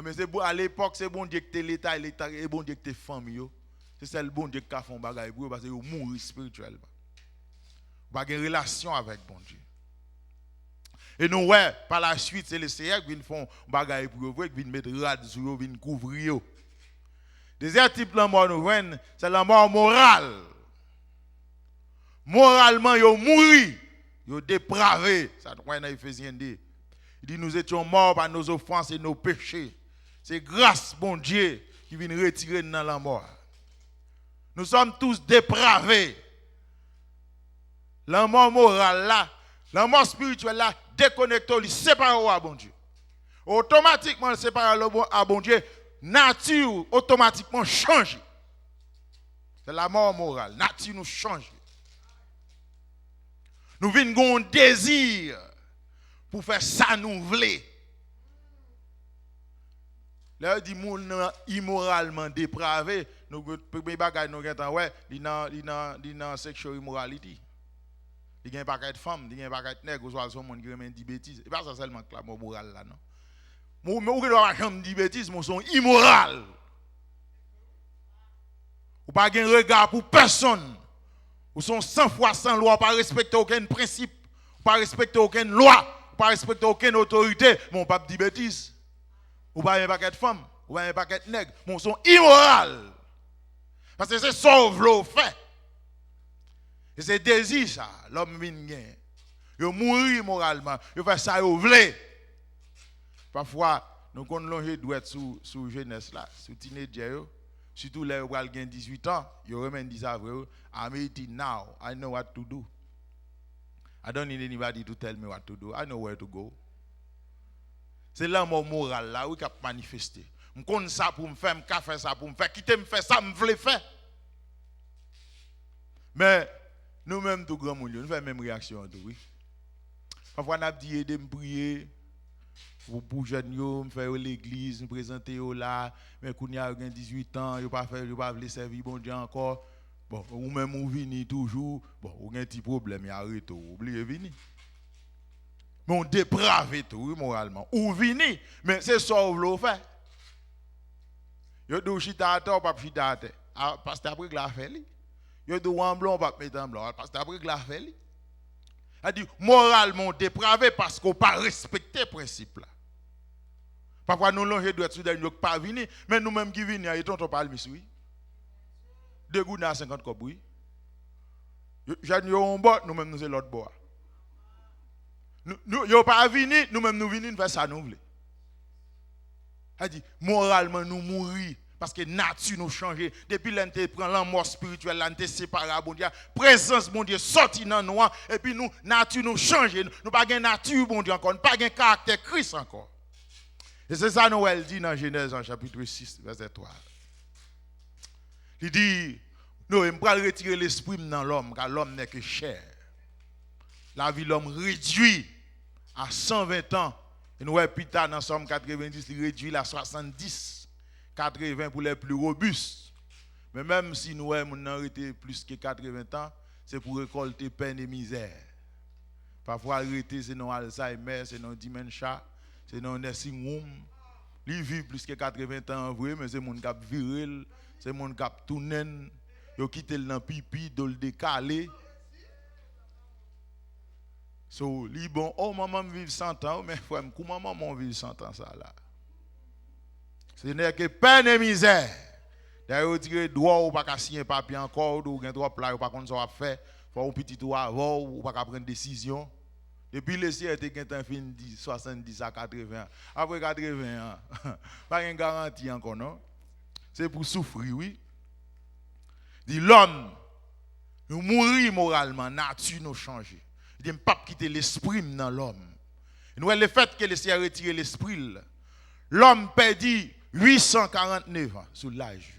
Mais c'est à l'époque c'est bon Dieu que l'État et bon Dieu que famille. C'est ça le bon Dieu qui a fait un bagage pour vous parce que vous mourrez spirituellement. Pas de relation avec bon Dieu. Et nous, ouais, par la suite, c'est les Seigneurs qui viennent faire des bagages pour vous, qui viennent mettre rad sur vous, qui viennent couvrir vous. Deuxième type de mort, nous voyons, c'est la mort morale. Moralement, ils mourent, ils dépravés. Ça, nous voyons dans Ephésiens 2. Il dit, nous étions morts par nos offenses et nos péchés. C'est grâce, bon Dieu, qui vient retirer dans la mort. Nous sommes tous dépravés. La mort morale là, la mort spirituelle là, déconnecté, il sépare à bon Dieu. Automatiquement, il sépare à bon Dieu. Nature, automatiquement, change. C'est la mort morale. Nature nous change. Nous venons un désir pour faire ça nous voulons. Là, il dit, nous immoralement dépravé. Nous avons ouais, il dans sexual immorality. Il y a un paquet de femmes, il y a un paquet de nègres, ou soit son monde qui remet des bêtises. Et pas ça seulement que la mort morale là, non. Mais vous ne pas jamais dire bêtises, mais sont immorales. Ou pas de regard pour personne. Ou sont 100 fois sans loi, pas respecter aucun principe, pas respecter aucune loi, pas respecter aucune autorité, mais on pas dire bêtises. Ou pas un paquet de femmes, ou pas un paquet de nègres, mais sont immorales. Parce que c'est sauve l'eau fait. Et c'est désir ça, l'homme vient gagner. Il mourit moralement, il fait ça, il veut. Parfois, nous connaissons doit sous jeunesse là, sous teenager, surtout les gens qui ont 18 ans, ils remettent dit ça vrai. I'm 18 now, I know what to do. I don't need anybody to tell me what to do. I know where to go. C'est l'amour moral là qui a manifesté. Je connais ça pour me faire, je fais ça pour me faire, quitter me faire ça, je veux faire. Mais nous-mêmes, tout grand monde, nous faisons la même réaction. Oui. Parfois, on a dit de me prier pour jeunes, me faire l'église, me présenter là. Mais quand il y a 18 ans, je ne vais pas servir bon Dieu encore. Bon, ou même vous venez toujours. Bon, vous avez un petit problème, il arrête, vous oubliez venir. Mais on déprave tout, oui, moralement. Ou venez, mais c'est ça que vous faites. Vous dites, chita à terre, pas chita à terre. Parce que après, la fait. Vous dites, en blanc, pas mettre en blanc. Parce que après, la fait. Elle dit, moralement dépravé parce qu'on n'a pas respecté le principe là. Parfois, nous, l'on doit être pas venir, mais nous-mêmes qui venons, et on parle, oui. 2 gouttes à 50 copes, oui. J'ai un bord, nous-mêmes, nous sommes l'autre bord. Nous n'avons pas venir, nous-mêmes, nous venons faire ça, nous voulons. Elle dit, moralement, nous mourir Parce que nature nous change. Depuis l'on prend l'amour spirituel, l'on te séparé, bon Dieu. Présence, bon Dieu, sorti dans nous. Et puis nous, nature nous change. Nous pas de nature, bon Dieu, encore. Nous pas de caractère Christ encore. Et c'est ça nous elle dit dans Genèse en chapitre 6, verset 3. Il dit, nous, il va retirer l'esprit dans l'homme, car l'homme n'est que chair. La vie de l'homme réduit à 120 ans. Et nous, Peter, dans Somme 90, il réduit à 70. 80 pour les plus robustes. Mais même si nous avons arrêté plus que 80 ans, c'est pour récolter peine et misère. Parfois, arrêter, c'est non Alzheimer, c'est non dementia, c'est non nursing home. Ils vivent plus que 80 ans en vrai, mais c'est mon cap viril, c'est mon cap tournen. Ils ont quitté le pipi, ils le décalé. So, li bon, oh maman vive 100 ans, mais frère, comment maman vive 100 ans ça là? Ce n'est que peine et misère. D'ailleurs, vous tirez droit ou pas signer papier encore, ou un droit plat, ou pas qu'on soit fait, faut un petit tour avant, ou pas prendre décision. Depuis le siècle, il y a fin 70 à 80. Après 80 ans, pas une garantie encore, non? C'est pour souffrir, oui. Dit l'homme, nous mourir moralement, nature nous change. Il dit, pas quitter l'esprit dans l'homme. Nous, le fait que le Seigneur retire l'esprit, l'homme perdit 849 ans sous l'âge.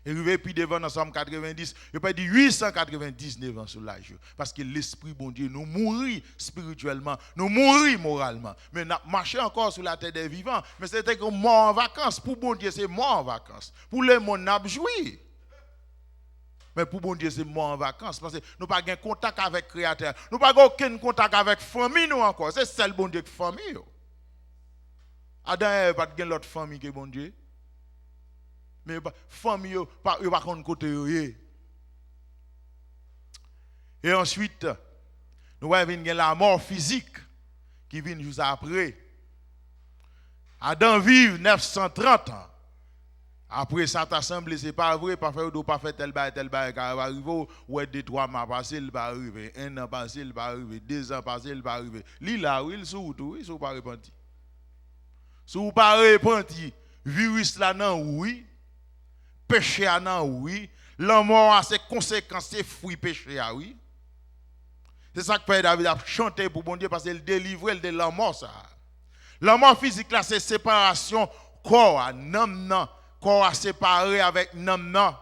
Et arrivé puis devant dans Somme 90, il peut dire 899 ans sous l'âge. Parce que l'esprit, bon Dieu, nous mourit spirituellement, nous mourit moralement. Mais nous marchons encore sur la terre des vivants. Mais c'était comme mort en vacances. Pour bon Dieu, c'est mort en vacances. Pour le monde, nous avons joui. Mais pour bon Dieu, c'est mort en vacances. Parce que nous n'avons pas de contact avec le Créateur. Nous n'avons pas aucun contact avec la famille, nous encore. C'est seul bon Dieu qui famille. Adam n'a pas de l'autre famille que bon Dieu. Mais la famille, il va pas côté. Et ensuite, nous avons la mort physique qui vient juste après. Adam vit 930 ans. Après, ça t'a semblé, c'est pas vrai, pas faire tel bail, car il va arriver, ou 2-3 mois passés, il va arriver, 1 an passé, il va arriver, 2 ans passés, il va arriver. Lui là, il sous tout, il ne pas repenti. Si vous ne pas repenti, virus là, non, oui. Péché là, non, oui. La mort a ses conséquences, ses fruits péché, oui. C'est ça que Père David a chanté pour bon Dieu, parce qu'il délivre de la mort, ça. La mort physique là, c'est séparation corps, non. Qu'on a séparé avec non,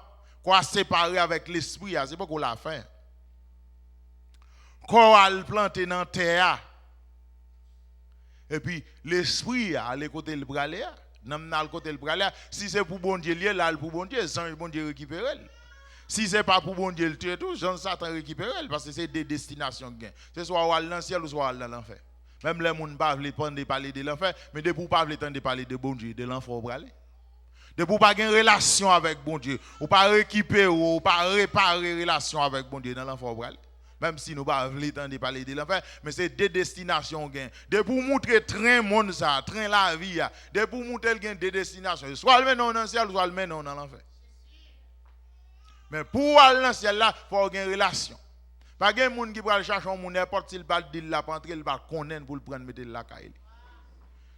qu'on a séparé avec l'esprit, c'est pas qu'on l'a fait. Qu'on a planté dans la terre. Et puis l'esprit a le côté le bras là, non le côté le bras là. Si c'est pour bon Dieu lié là pour bon Dieu, sans bon Dieu récupérer. Si c'est pas pour bon Dieu le tuer tout, Jean Satan récupérer parce que c'est des destinations gain. C'est soit dans le ciel ou soit dans l'enfer. Même les gens pas veulent prendre parler de l'enfer, mais de pour pas veulent entendre parler de bon Dieu, de l'enfer au bras là. De pour pas avoir une relation avec bon Dieu, ou pas récupérer, ou pas réparer une relation avec bon Dieu dans l'enfer. Même si nous ne voulons pas parler de l'enfer, mais c'est des destinations. De pour montrer train monde ça, train la vie, de pour montrer des destinations. Soit le mène dans le ciel, soit le mène dans l'enfer. Mais pour aller dans le ciel là, il faut avoir une relation. Pas de monde qui va chercher un monde, n'importe s'il va dire la rentrer, il va connaître pour le prendre, mettre la caille.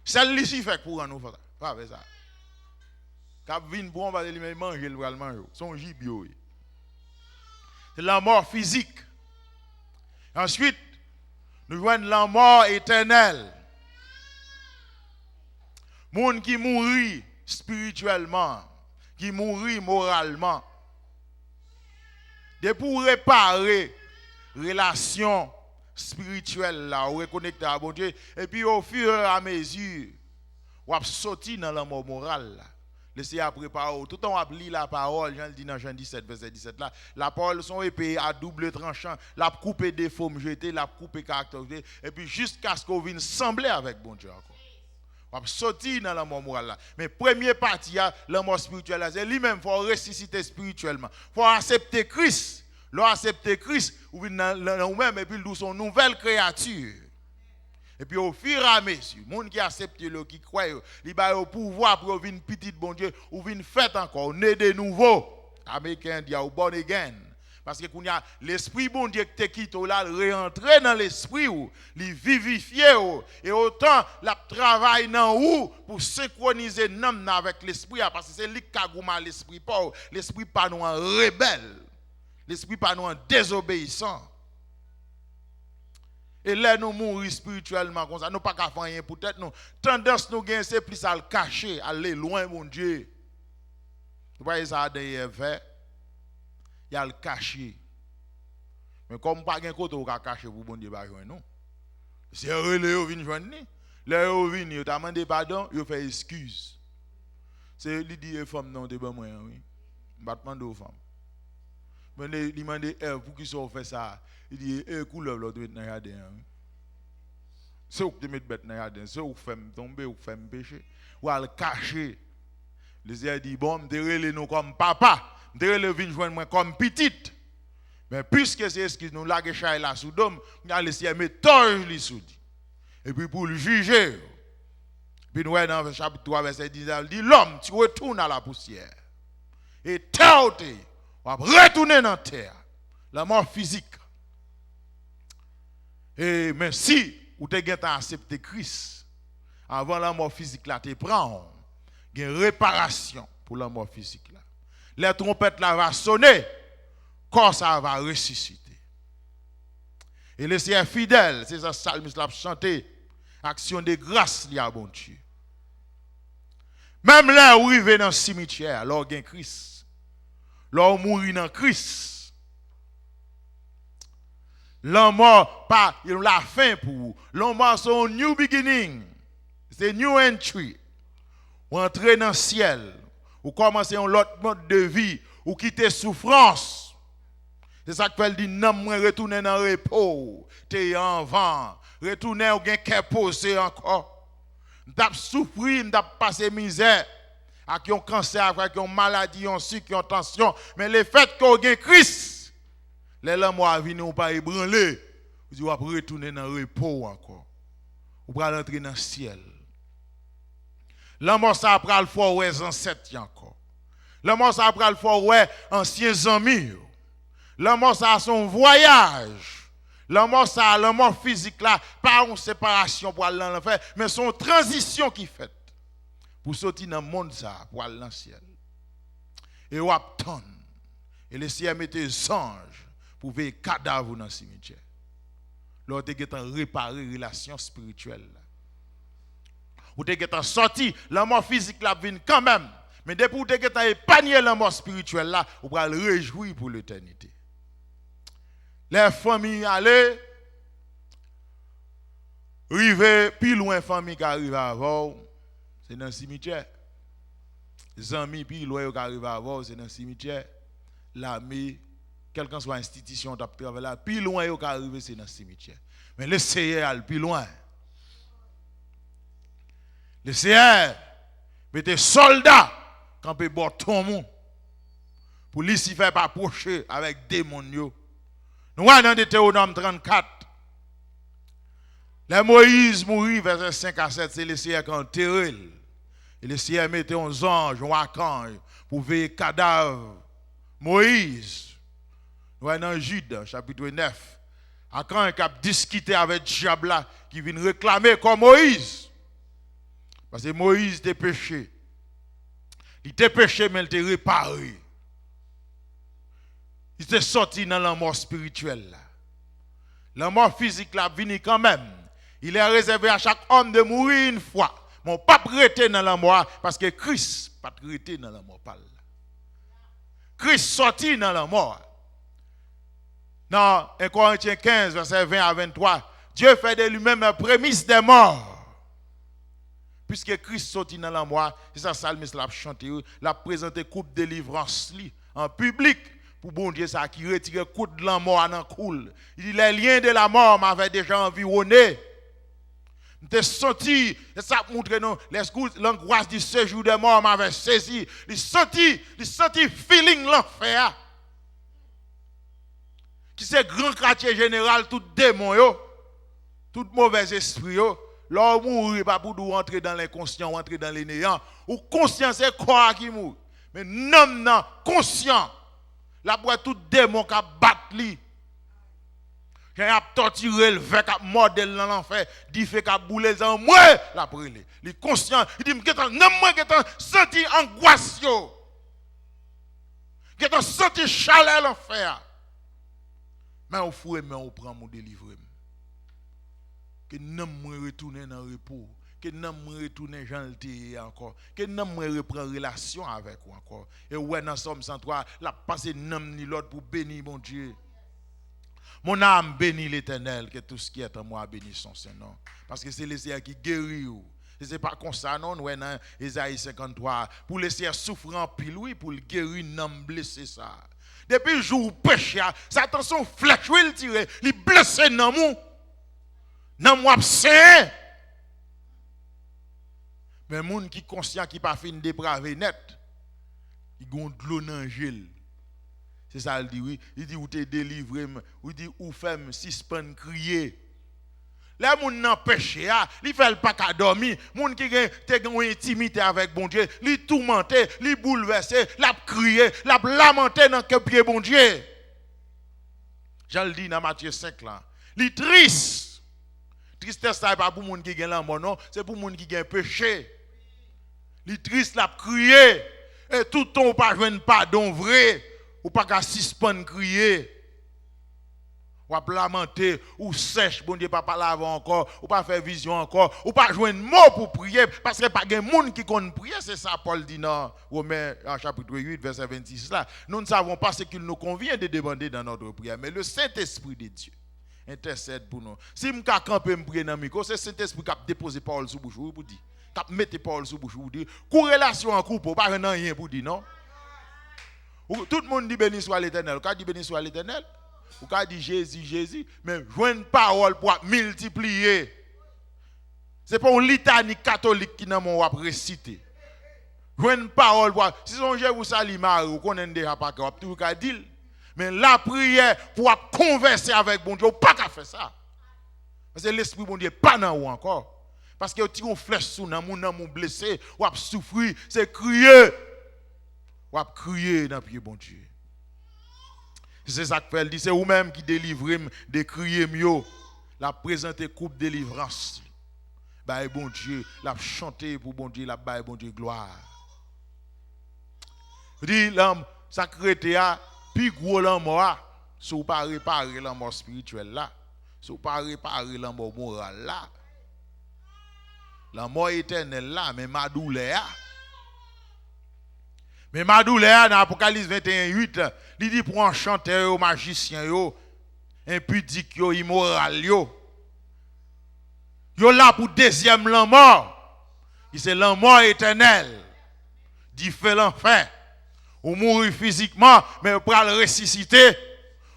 C'est Lucifer pour nous faire ça. Pas ça. Quand vin bon va lui manger le manger son gibio. C'est la mort physique. Ensuite, nous voyons la mort éternelle. Monde qui mourit spirituellement, qui mourit moralement. De pour réparer relation spirituelle là, ou reconnecter à bon Dieu et puis au fur et à mesure, on va sortir dans la mort morale là. Laissez à préparer. Tout le temps, on lit la parole, Jean le dit dans Jean 17, verset 17 là. La parole son épée à double tranchant, la coupe des formes jetées, la coupe caractère, et puis jusqu'à ce qu'on vienne sembler avec bon Dieu encore. On va sortir dans la mort morale là. Mais première partie, la mort spirituelle, c'est lui-même, il faut ressusciter spirituellement. Il faut accepter Christ. L'on accepter Christ, ou nous-mêmes, et puis nous sommes une nouvelle créature. Et puis au fur et à mesure, les gens qui acceptent, qui croient, ils ont le pouvoir pour venir petit bon Dieu, ou venir fait encore, né de nouveau. Américain dit ou born again. Parce que quand y a l'esprit bon Dieu qui te quitte là, réentrer dans l'esprit ou, li vivifier ou, et autant la travail dans ou pour synchroniser nam avec l'esprit parce que c'est lui qui a l'esprit pas, l'esprit pas nous en rebelle, l'esprit pas nous en désobéissant. Et là nous mourir spirituellement comme ça, nous pas qu'à faire rien peut-être nous tendance nous gain c'est plus à le cacher, aller loin mon Dieu. Vous voyez ça derrière fait il y a le cacher. Mais comme pas gen côté ou ka cacher pour bon Dieu ba joindre nous. C'est relé yo vinn joindre ni. Là yo vinn yo t'a demandé pardon, yo fait excuse. C'est lui dit femme non de bon moi oui. M'pa demander aux femmes. Mais il demandé pour qui ça fait ça. Il dit couleur l'autre mettre dans jardin. C'est ou te mettre bête dans jardin, c'est ou fait tomber ou fait péché. Ou à le cacher. Les a dit bon, me relé nous comme papa. De le vin joindre moi comme petite. Mais puisque c'est ce qui nous lague chay la sous dôme, nous allons laisser mettre torche li sous dit. Et puis pour le juger. Puis nous dans le chapitre 3 verset 10 il dit l'homme tu retournes à la poussière. Et terre va retourner dans la terre. La mort physique. Et mais si ou te gen accepté Christ avant la mort physique là te prend, il y a une réparation pour la mort physique là. Les trompettes là va sonner, quand ça va ressusciter. Et le Seigneur fidèle, c'est ça psalmiste l'a chanté, action de grâce li a bon Dieu. Même là où il vient dans le cimetière, là où il y a Christ, là où mourir dans Christ, l'homme mort pas la fin pour vous. L'homme mort c'est un new beginning, c'est new entry. Ou entrer dans le ciel. Ou commencer un autre mode de vie, ou quitter souffrance. C'est ça que fait dit non moi retourner dans le repos, t'es en vent, retourner au gain qu'est posé encore. M't'a souffrir, m't'a passé misère, avec un cancer, avec une maladie, un sucre, une tension, mais le fait qu'on gain Christ, les gens moi venir ou pas ébranler, vous va retourner dans le repos encore. Ou va entrer dans le ciel. L'homme ça après le fort ouais ancêtres encore. L'homme ça après le fort ouais anciens amis. L'homme ça son voyage. L'homme ça l'homme physique là pas une séparation pour aller dans l'enfer mais son transition qui fait pour sortir dans le monde ça pour aller dans le ciel. Et on attend. Et le ciel mettait des anges pour veiller cadavre dans le cimetière. L'autre est en réparer relation spirituelle. Ou te getan sorti, la mort physique la vient quand même. Mais depuis ou te getan épargné la mort spirituelle là, ou va le réjouir pour l'éternité. Les familles allez, rive plus loin famille qui arrive avant, c'est dans le cimetière. Les amis plus loin qui arrive avant, c'est dans le cimetière. L'armée, quelle que soit l'institution qui travaille là, plus loin qui arrive, c'est dans le cimetière. Mais le Seigneur aller plus loin. Le Seigneur mettait soldats campé bord ton monde pour Lucifer pas approcher avec démons. Nous dans Deutéronome 34. Les Moïse mourit verset 5 à 7, c'est le Seigneur qui a enterré. Et le Seigneur mettait un ange, un archange pour veiller cadavre. Moïse, nous dans Jude chapitre 9. Archange qui a discuté avec diable qui vient réclamer comme Moïse. Parce que Moïse était péché. Il était péché, mais il était réparé. Il était sorti dans la mort spirituelle. La mort physique l'a venu quand même. Il est réservé à chaque homme de mourir une fois. Mais pas prêter dans la mort parce que Christ pas prêté dans la mort. Christ sorti dans la mort. Dans 1 Corinthiens 15, verset 20 à 23, Dieu fait de lui-même la prémisse des morts. Puisque Christ sorti dans la mort, c'est ça psalmiste l'a chanté, l'a présenté coupe de délivrance en public pour bon Dieu ça qui retire coup de la mort dans coule. Il dit les liens de la mort m'avaient déjà environné. M'était senti, ça montre non, l'angoisse du séjour des morts m'avait saisi. Il senti feeling l'enfer. Qui c'est grand quartier général tout démon yo, tout mauvais esprit yo. L'homme mourit pas pour nous entrer dans l'inconscient ou entrer dans les néants. Ou conscient c'est quoi qui mourit. Mais non, conscient. La boîte tout démon qui battre lui. J'ai torturé le fait qu'a mordel dans l'enfer, dit fait qu'a boulé dans moi la brûlé. Il est conscient, il dit que non moi que senti angoisse yo. Que senti chaleur l'enfer. Mais au fou mais on prend mon délivrer. Que non moi retourner dans le repos, que non moi retourner gentil encore, que non moi reprendre relation avec ou encore. Et ouais dans Somme 103, la passer non ni l'autre pour bénir mon Dieu. Mon âme bénit l'Éternel, que tout ce qui est en moi bénisse son Saint-Nom. Parce que c'est le Seigneur qui guérit. Ce n'est pas comme ça, non, ouais, dans Ésaïe 53. Pour laisser souffrant pile, oui, pour le guérir, non blessé ça. Depuis le jour où péché, Satan son flèche, il tire, il blesse dans mon. Dans moi, c'est. Mais les gens qui sont conscients, qui ne pas fin dépravé net, ils ont de l'eau dans l'angèle. C'est ça, il dit, oui. Il dit, ou t'es délivré, ou il dit, ou femme, suspend, crier. Les gens qui ont péché, ils ne font pas qu'à dormir. Les gens qui ont intimité avec bon Dieu, ils tourmentent, ils bouleversent, ils crient, ils lamentent dans le pied bon Dieu. Jean le dit dans Matthieu 5, là. Ils tristes. Tristesse, ce n'est pas pour les gens qui ont l'amour, non. C'est pour les gens qui ont péché. Ils tristes, ils crient. Et tout le temps, pas jouer pardon vrai. Ou pas qu'à suspendre crier. Ou pas lamenter, ou sèche, bon Dieu, pas parler encore, ou pas faire vision encore, ou pas jouer un mot pour prier, parce que pas de monde qui connaît prier, c'est ça Paul dit dans Romains chapitre 8, verset 26 là. Nous ne savons pas ce qu'il nous convient de demander dans notre prière, mais le Saint-Esprit de Dieu intercède pour nous. Si je campe me prier dans le micro, c'est le Saint-Esprit qui a déposé parole sous bouche pour dire, qui a mis parole sous bouche pour dire, corrélation en couple, pas rien pour dire non. Tout le monde dit béni soit l'Éternel. Quand dit béni soit l'Éternel, ou quand dit Jésus, Jésus, mais joindre une parole pour multiplier. Ce n'est pas une litanie catholique qui n'a pas récité. Joindre une parole pour. Si on je vous salue, vous connaissez déjà pas que tout le dire. Mais la prière pour converser avec bon Dieu, pas qu'à faire ça. Parce que l'esprit bon Dieu pas dans vous encore. Parce que tu as une flèche sous mon blessé, ou a souffrir, c'est crier. Ou à crier dans le pied bon Dieu. C'est ça que fait, dit, c'est vous-même qui délivrez de crier mieux. La présenter coupe délivrance. Bah bon Dieu, la chanter pour bon Dieu, la baille bon Dieu gloire. Dit l'homme sacré a plus gros l'amour, si vous pas réparer l'amour spirituel là, si vous pas réparer l'amour moral là. L'amour éternel là, mais ma douleur. Mais ma douleur dans Apocalypse 21:8, il dit pour un chanteur, magicien, impudique, immoral, yo là pour deuxième la mort. C'est la mort éternelle. Il fait l'enfer. Ou mourir physiquement, mais pour le ressusciter.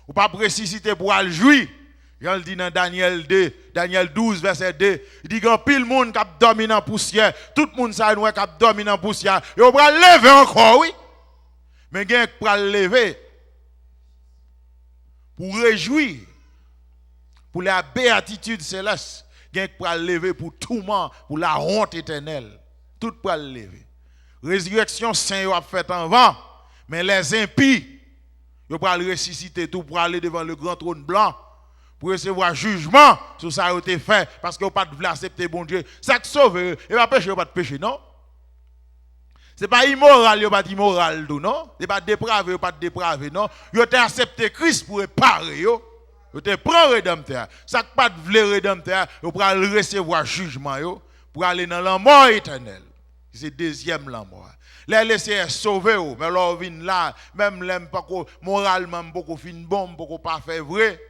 Ou pas ressusciter pour le jouir. Jean le dit dans Daniel 12, verset 2. Il dit qu'il y a pile monde qui a dormi dans la poussière. Tout le monde sait qui a dormi dans la poussière. Il va lever encore, oui. Mais il y a qui va lever pour réjouir. Pour la béatitude céleste. Il y a qui va lever pour tout le monde, pour la honte éternelle. Tout va lever. Résurrection saint a fait en vent. Mais les impies, ils vont ressusciter tout pour aller devant le grand trône blanc. Pour recevoir jugement sur ça a été fait parce que vous n'avez pas accepter bon Dieu. Ça qui sauve, il ne va pas pécher, il va pas pécher, non? Ce n'est pas immoral, il ne va pas immoral, non? Ce n'est pas dépravé, il ne va pas dépravé, non? Il a accepté Christ pour réparer, il a pris rédempteur. Ça qui pas de rédempteur, il va recevoir jugement pour aller dans la mort éternelle. C'est le deuxième la mort. Les laisser sauver, mais là, on vient là, même l'aime pas moralement, beaucoup fin bon, beaucoup pas fait vrai.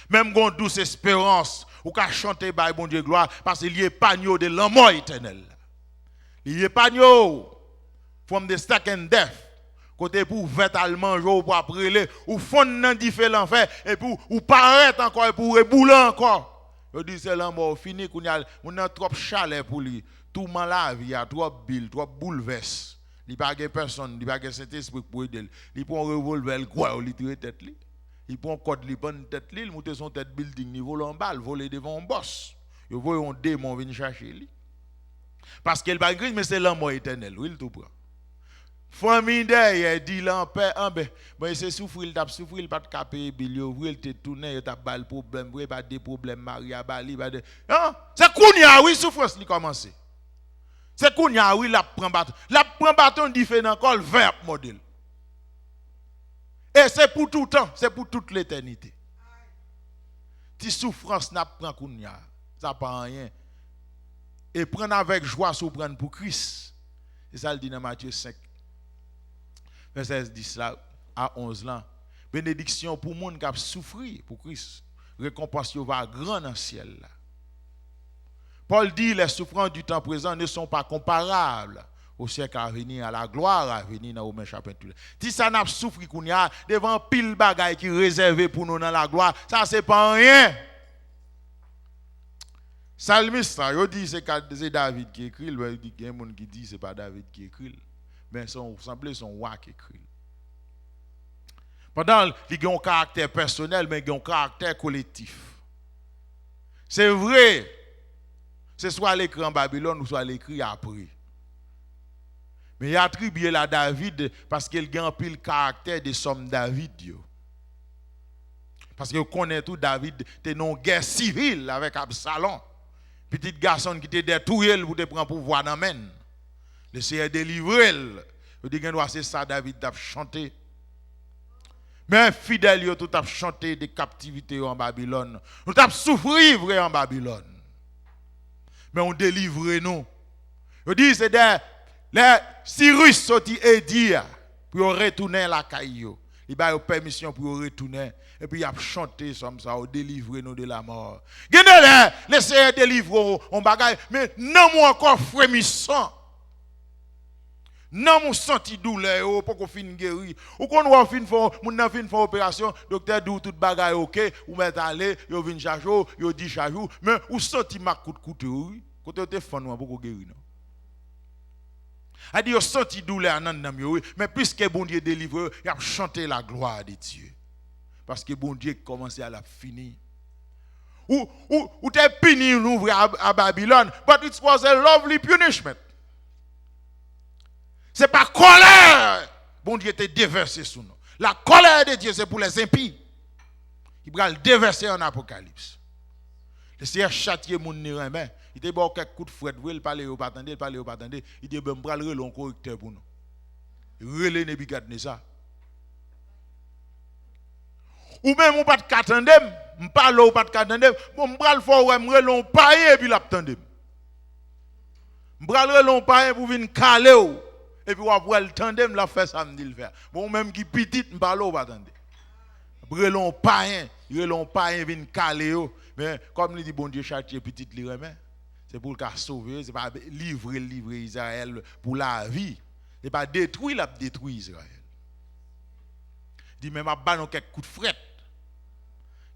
Même qu'on douce espérance, ou qu'à chanter by bon Dieu gloire, parce qu'il y a pas de la mort éternelle. Il y a pas from the second death. Côté pour vêtement jour pour après ou fond dans différents faits et pour ou paraître encore et pour rebouler encore. Je dis c'est la mort fini qu'on a trop chaleur pour lui. Tout malade, il y a trop bille, trop bouleverse. Il n'y a pas personne, il n'y a pas cet esprit pour aider. Il prend un revolver, il croit, il tire tête. Il prend un code, il prend une tête, il monte son tête building, il vole en balle, vole devant un boss. Il voit un démon venir chercher lui. Parce qu'il va gris, mais c'est l'amour éternel, il tout prend. Famille derrière dit là en paix en ben bon c'est souffrir pas de caper bilio il te tourner il t'a pas le problème il pas des problèmes Maria Bali pas de c'est kounya oui souffrance li commencer c'est kounya oui la prend bâton différent col vert modèle et c'est pour tout le temps c'est pour toute l'éternité ti souffrance n'a prend kounya ça pas rien et prendre avec joie sous prendre pour Christ c'est ça le dit dans Matthieu 5 verset 10 là à 11 là. Bénédiction pour monde qui a souffert pour Christ. Récompense va grand dans le ciel là. Paul dit les souffrances du temps présent ne sont pas comparables au siècle à venir, à la gloire à venir dans Romains chapitre 2. Si ça n'a souffert qu'on y a devant pile bagaille qui réservé pour nous dans la gloire, ça c'est pas rien. Salmiste, il dit c'est David qui écrit, il y a des gens qui disent c'est pas David qui écrit. Mais son roi qui écrit. Pendant il y a un caractère personnel, mais il y a un caractère collectif. C'est vrai, c'est soit l'écrit en Babylone ou soit l'écrit après. Mais il a attribué à David parce qu'il a un pile caractère de somme David. Parce que vous connaissez tout David, était dans une guerre civile avec Absalom. Petit garçon qui était détruit pour te prendre pouvoir dans la main. Le Seigneur délivré. Il dit que c'est ça David a chanté. Mais fidèle, il a chanté des captivités en Babylone. Nous avons souffert vrai en Babylone. Mais on délivre nous. Il dit c'est les Cyrus sorti et dit pour retourner la caillou. Il a eu permission pour retourner. Et puis il a chanté comme ça, on délivre nous de la mort. Les Seigneur délivre on bagaille, mais non moi encore frémissant. Non, mon senti douleur, pour qu'on finisse guéri. Ou qu'on va finir opération, docteur dit tout bagaille ok, ou met aller, yo vinn chaque jour, yo dit chaque jour, mais ou senti ma coup de couteau, côté te fan pour qu'on guéri non. A dit yo senti douleur nan nam yo, mais puisque bon Dieu délivre, il a chanté la gloire de Dieu. Parce que bon Dieu commençait à la finir. Ou t'es puni nous à Babylone, but it was a lovely punishment. Ce n'est pas colère. Bon Dieu était déversé sur nous. La colère de Dieu, c'est pour les impies. Il va le déverser en Apocalypse. Le Seigneur châtier mon nez. Il te bon quelques coups de fouet, il parle au pas attendre, il dit ben bral relon correcteur pour nous. Relé Nebukadnezar. Ou même on pas de attendre, on parle ou pas de attendre, bon bral fort ouais relon paye et puis l'attendre. Bral relon paye pour venir caler. Et puis, après le tandem, la fait ça, me dit le faire. Bon, même qui petit, me parle pas attendre. Relon païen, vient caler. Mais comme il dit, bon Dieu, châtier petit, li remet. C'est pour le sauver, c'est pas livrer Israël pour la vie. C'est pas détruire Israël. Il dit, mais ma banne quelques coups de fret.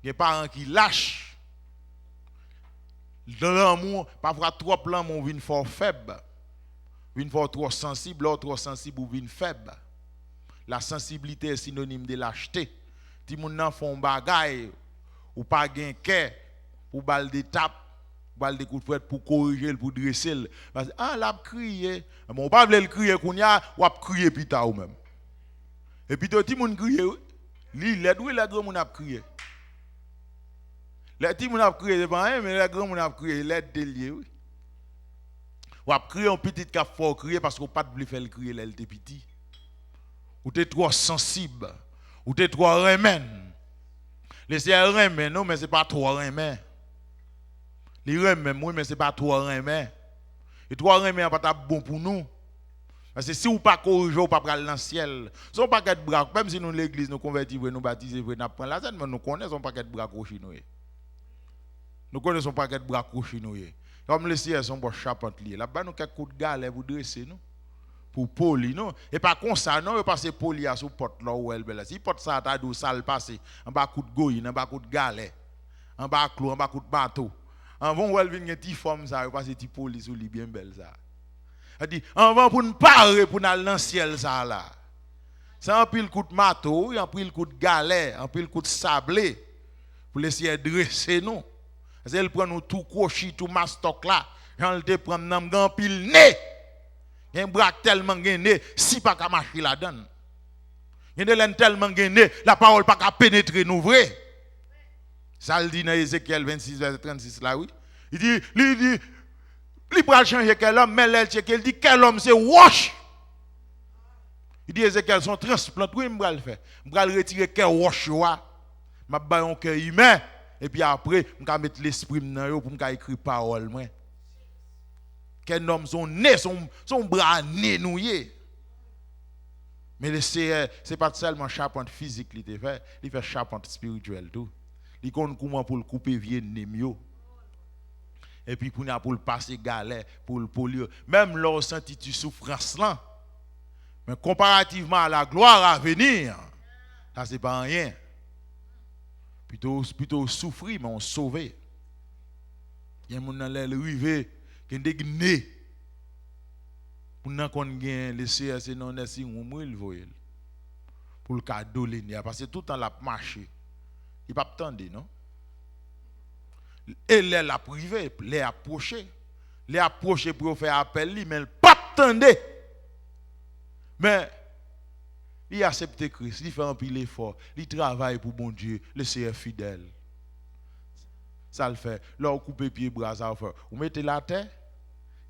Il y a des parents qui lâchent. Dans l'amour, parfois trop l'amour vient fort faible. Une fois trop sensible, l'autre trop sensible ou une faible. La sensibilité est synonyme de lâcheté. Si moun nan font bagay ou pas gen cœur pour bal de tape, bal de coup de fouet pour corriger pour dresser parce que l'a crier, on pas veut le crier kounya ou a crier pita ou même. Et puis ti moun crier, li l'aide ou la grand moun a crier. Les ti moun a crier c'est pas rien mais la grand moun a crier l'aide de lié oui. Ou a crié un petit qui a fort crier parce qu'on pas de faire le crier là était petit. Ou t'es trop sensible, ou t'es trop remen. Laissez remen non mais c'est pas trop remen. Les remen oui mais c'est pas trop remen. Et trop remen pas bon pour nous. Parce que si ou pas corriger ou pas pral dans le ciel, son paquet de bras même si nous l'église nous convertir nous baptiser nous prendre la scène mais nous connaissons paquet de bras crochés nous. Nous connaissons paquet de bras crochés nous. Comme les ciels sont pour charpente lié. Là-bas, nous quelques coups de galère pour dresser, nous. Pour poli, non. Et pas comme ça, non, parce que poli à sous porte là où elle belle. Si porte ça, t'as d'où ça le passé. En bas coup de goyine, en bas coup de galère. En bas clou, en bas coup de bateau. En vont où elle vient une petite forme ça, parce que petit poli sous lui bien belle ça. Elle dit, en vont pour nous parer pour aller dans le ciel ça là. C'est un pile coup de marteau, un pile coup de galère, un pile coup de sablé. Pour laisser dresser, nous. Elle prend nous tout crochet, tout mastoc là. J'en te prend nam grand pile nez. Il y a un bras tellement gagné, si pas qu'à marcher la donne. Il y a des laines tellement gagné, la parole pas qu'à pénétrer nous vrai. Ça le dit dans Ézéchiel 26, verset 36 là, oui. Il dit, il va changer quel homme, mais il dit quel homme c'est wash. Il dit Ézéchiel son transplant, oui, je vais le faire. Je vais retirer quel wash, je vais un cœur humain, et puis après, je vais mettre l'esprit dans eux pour écrire parole. Quel homme son nez, son bras nez nouillé. Mais c'est pas seulement charpente physique qu'il fait, il fait charpente spirituelle tout. Il connaît comment pour le couper vieux némio. Et puis pour le passer galet, pour le polio. Même lorsqu'on sentit tu souffrance là. Mais comparativement à la gloire à venir, ça c'est pas rien. Plutôt souffrir, mais on sauvé. Il y a des gens qui sont arrivés, qui ont des nez. Pour nous qu'on gagne les CRC non est si on mouille le pour le cadeau linéaire parce que tout le temps la marché. Il pas attendre non. Et les la privé, les approcher pour faire appel lui mais pas attendre. Mais il accepte Christ, il fait un pile effort, il travaille pour bon Dieu, le Seigneur fidèle. Ça le fait. Là on coupe pied bras ça fait. Vous mettez la terre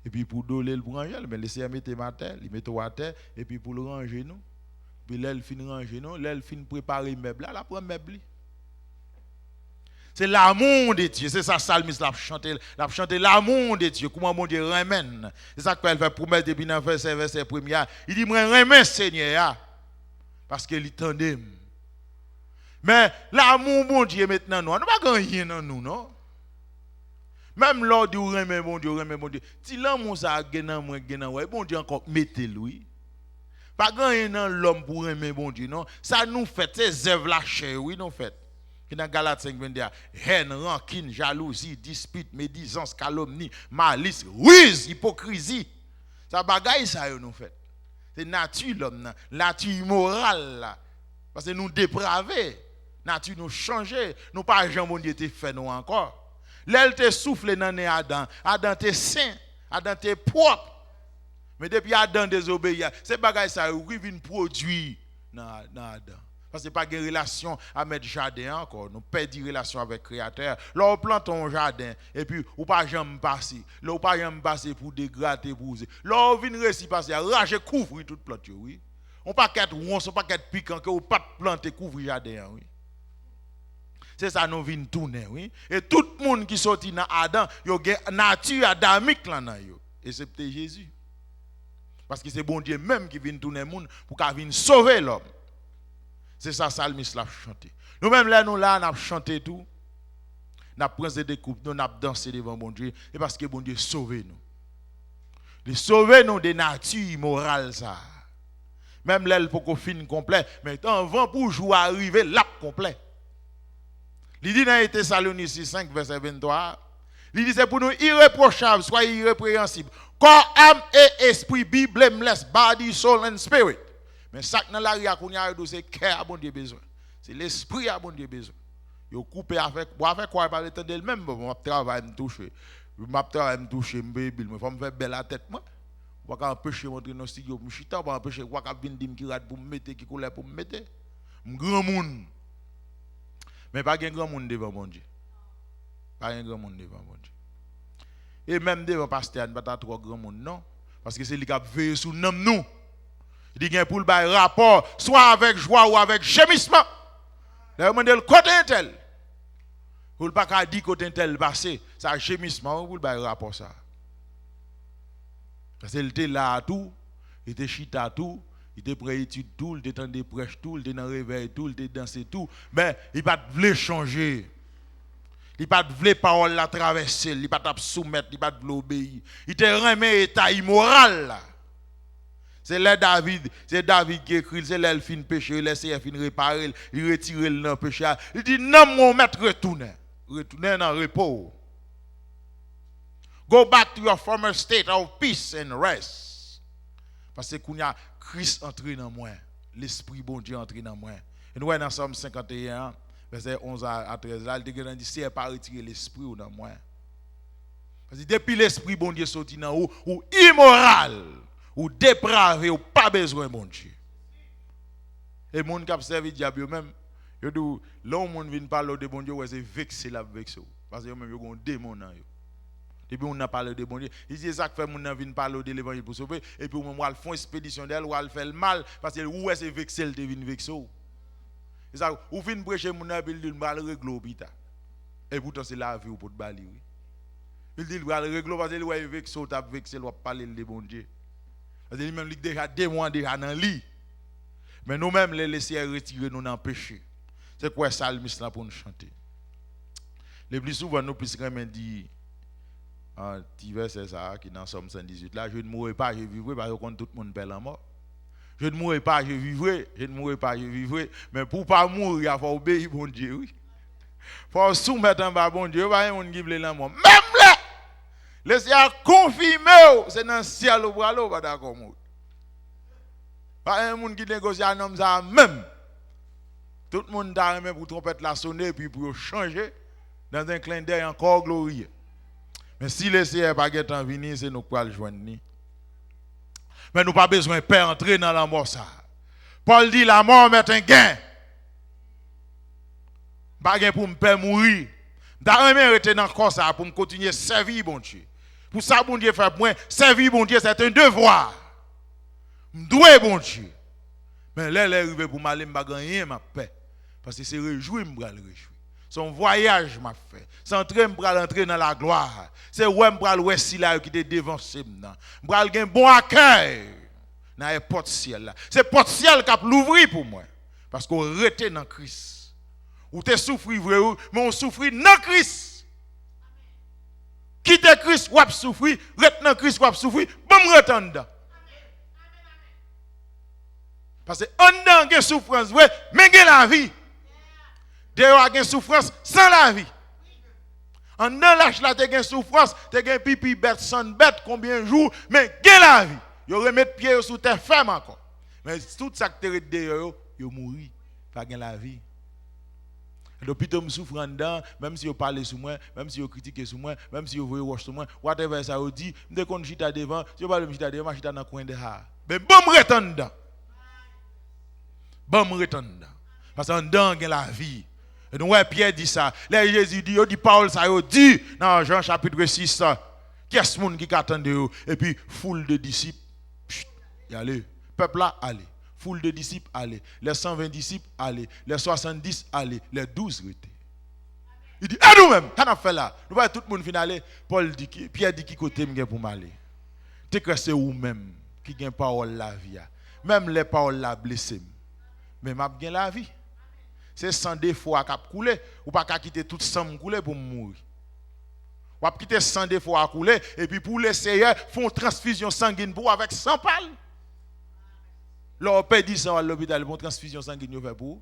et puis pour doler le ranger, mais le Seigneur mette ma terre, il met à terre et puis pour le ranger nous. Puis là il fin ranger nous, là il fin préparer meuble là, la prend meuble. C'est l'amour de Dieu, c'est ça psalmiste l'a chanté l'amour de Dieu, comment mon Dieu ramène. C'est ça qu'elle fait promettre depuis dans verset premier. Il dit moi ramène Seigneur parce qu'il tendait. Mais l'amour mon Dieu maintenant nous, on pas gagner dans nous non. Même lors du remet mon Dieu, si l'amour ça gagne moi bon Dieu encore mettez lui. Pas gagner dans l'homme pour remet bon Dieu non, ça nous fait ces œuvres la chair oui nous fait. Qui dans Galates 5:22 haine, rancune, jalousie, dispute, médisance, calomnie, malice, ruse, hypocrisie. Ça bagaille ça nous fait. C'est nature l'homme, nature immorale là. Parce que nous dépravés, nature nous changer, nous pas jamais bon Dieu te fait nous encore. L'elle te souffle dans Adam, Adam te saint, Adam te propre. Mais depuis Adam désobéit, c'est bagaille ça qui vient produire dans Adam. Parce que pas de relation avec le jardin encore. Nous perdons relation avec le Créateur. Là, on plante un jardin et puis on pas jamais passer. Là, on pas jamais passer pour dégrader, pour user. Là, on vient récit passer, rager couvrir toute plante, oui. On pas qu'être ronce, on pas qu'être piquant, que on pas planter couvrir le jardin, oui. C'est ça nous vient tourner, oui. Et tout le monde qui sorti dans Adam, il y a une nature adamique là dans yo, excepté Jésus. Parce que c'est bon Dieu même qui vient tourner le monde pour qu'il vienne sauver l'homme. C'est ça, psalmiste l'a chanté. Nous-mêmes, là, nous avons chanté tout. Nous avons pris des coupes, nous avons dansé devant bon Dieu. Et parce que bon Dieu sauve nous. Il sauve nous de nature immorale, ça. Même là, il faut qu'on finisse complet. Mais avant pour jouer arriver, là, complet. Il dit dans Thessaloniciens 5, verset 23. Il dit c'est pour nous irréprochables, soyez irrépréhensibles. Corps, âme et esprit, be blameless, body, soul and spirit. Mais ça dans la ria qu'on a c'est cœur à bon Dieu besoin. C'est l'esprit à bon Dieu besoin. Yo couper avec quoi pas attendre le même bon travail me toucher. M'a travail me toucher Bible, mais faut me faire belle la tête moi. Ou pas empêcher montrer dans studio, me chita pas empêcher quoi qu'a venir dire qui rate pour me mettre qui couleur pour me mettre. Grand monde. Mais pas un grand monde devant bon Dieu. Pas un grand monde devant bon Dieu. Et même devant pasteur, pas trop grand monde non, parce que c'est lui qui a veillé sur nous. Il dit pour le bail rapport, soit avec joie ou avec gémissement. Là, on demande le côté tel. Pour le pas dire côté tel passé, ça gémissement pour le bail rapport ça. Parce qu'il était là tout, il était chita tout, il était prêt étude tout, il était dans des prêches tout, il était dans réveil tout, il était dansé tout, mais il pas voulu changer. Il pas voulu parole la traverser, il pas soumettre, il pas voulu obéir. Il était remis état immoral là. C'est là David qui écrit, c'est là le fin péché, il laisse fin réparer, il retire le péché. Il dit non mon maître retournez dans le repos. Go back to your former state of peace and rest. Parce que quand il y a Christ entré dans moi, l'esprit bon Dieu entré dans moi. Et nous dans Somme 51 verset 11 à 13 là, il dit c'est pas retirer l'esprit dans moi. Parce que depuis l'esprit bon Dieu sorti dans ou immoral ou dépravé, ou pas besoin de bon Dieu. Et les gens qui ont servi diable même, ils disent, là où les gens viennent parler de bon Dieu, c'est vexé la vexé. Parce que même ils ont des démons dans eux. Depuis on a parlé de bon Dieu, ils disent ça que fait mon viennent parler de l'évangile pour sauver et puis on va faire expédition d'elle ou va faire le mal parce que où est c'est vexé le devine vexé. Et ça ou fin prêcher mon il dit va le régler hôpital. Et pourtant c'est la vie ou pour te bali oui. Il dit va le régler parce que il est vexé ou t'a vexé va parler de bon Dieu. Parce que lui même déjà des mois déjà dans lit. Mais nous même les laisser retirer nous dans péché. C'est quoi psalmiste là pour nous chanter. Le plus souvent nous puissions même dire un petit verset ça qui dans Somme 118 là, je ne mourrai pas, je vivrai parce que tout le monde perd la mort. Je ne mourrai pas, je vivrai, je ne mourrai pas, je vivrai, mais pour pas mourir, il faut obéir bon Dieu, oui. Il faut soumettre en bas bon Dieu, pas un monde qui veut la mort. Même là, laissez confirmer, c'est dans le ciel ou pas là, pas d'accord mourir. Pas un monde qui négocie un homme ça même. Tout le monde a même pour trompette la sonner puis pour changer dans un clin d'œil encore glorieux. Mais si le Seigneur n'a pas en venir, c'est nous qui allons le joindre. Mais nous n'avons pas besoin de peur entrer dans la mort. Ça. Paul dit la mort met un gain. Pas gain pour me faire mourir. Je vais rester dans le corps ça pour me continuer à servir bon Dieu. Pour ça, bon Dieu fait point. Servir bon Dieu, c'est un devoir. Je dois bon Dieu. Mais là, il est arrivé pour m'aller, je ne vais pas gagner ma paix. Parce que c'est réjoui, je vais le réjouir. Son voyage m'a fait. C'est entrer dans la gloire. C'est où je vais le si là qui est devant ce maintenant. Je vais avoir un bon accueil dans les portes ciel là. C'est porte ciel qui a l'ouvrir pour moi. Parce qu'on rete dans Christ. Ou tu souffres vrai, mais on souffre dans Christ. Quitte Christ, ou souffrir, rete dans Christ, ou souffrir, bon rete dedans. Parce que en dedans il y a souffrance, mais il y a la vie. Dehors, il y a souffrance sans la vie. En dedans, l'âge là, il y a souffrance, il y a pipi bête, sans bête, combien de jours, mais il y a la vie. Il remet pied sous terre ferme encore. Mais tout ça que tu es dehors, il mourit. Il y a la vie. Depuis que je souffre en dedans, même si vous parlez sur moi, même si vous critiquez sur moi, même si vous voyez watch sur moi, whatever ça vous dit, dès qu'on chita devant, si vous parlez de chita devant, je chita dans le coin de ha. Mais bon, je retourne dedans. Bon, je retourne dedans. Parce qu'en dedans, il y a la vie. Et donc, Pierre dit ça. Là, Jésus dit, il dit Paul, ça dit dans Jean chapitre 6, qu'est-ce monde qui attend de vous? Et puis, foule de disciples, y allez. Peuple là, allez. Foule de disciples, allez. Les 120 disciples, allez. Les 70, allez. Les 12 rete. Il dit, et nous-mêmes, qu'est-ce qu'on a fait là? Nous voyons tout le monde finale. Pierre dit, qui côté pour m'aller? Tu que c'est vous-même qui gagne parole la vie. Même les paroles la blessées. Mais m'a bien la vie. C'est sans défaut à cap couler ou pas qu'à quitter toute sang couler pour mourir. Ou pas quitter sans défaut à couler et puis pour les Seigneur font transfusion sanguine pour avec 100 balles. Leur père dit ça à l'hôpital pour transfusion sanguine fait pour.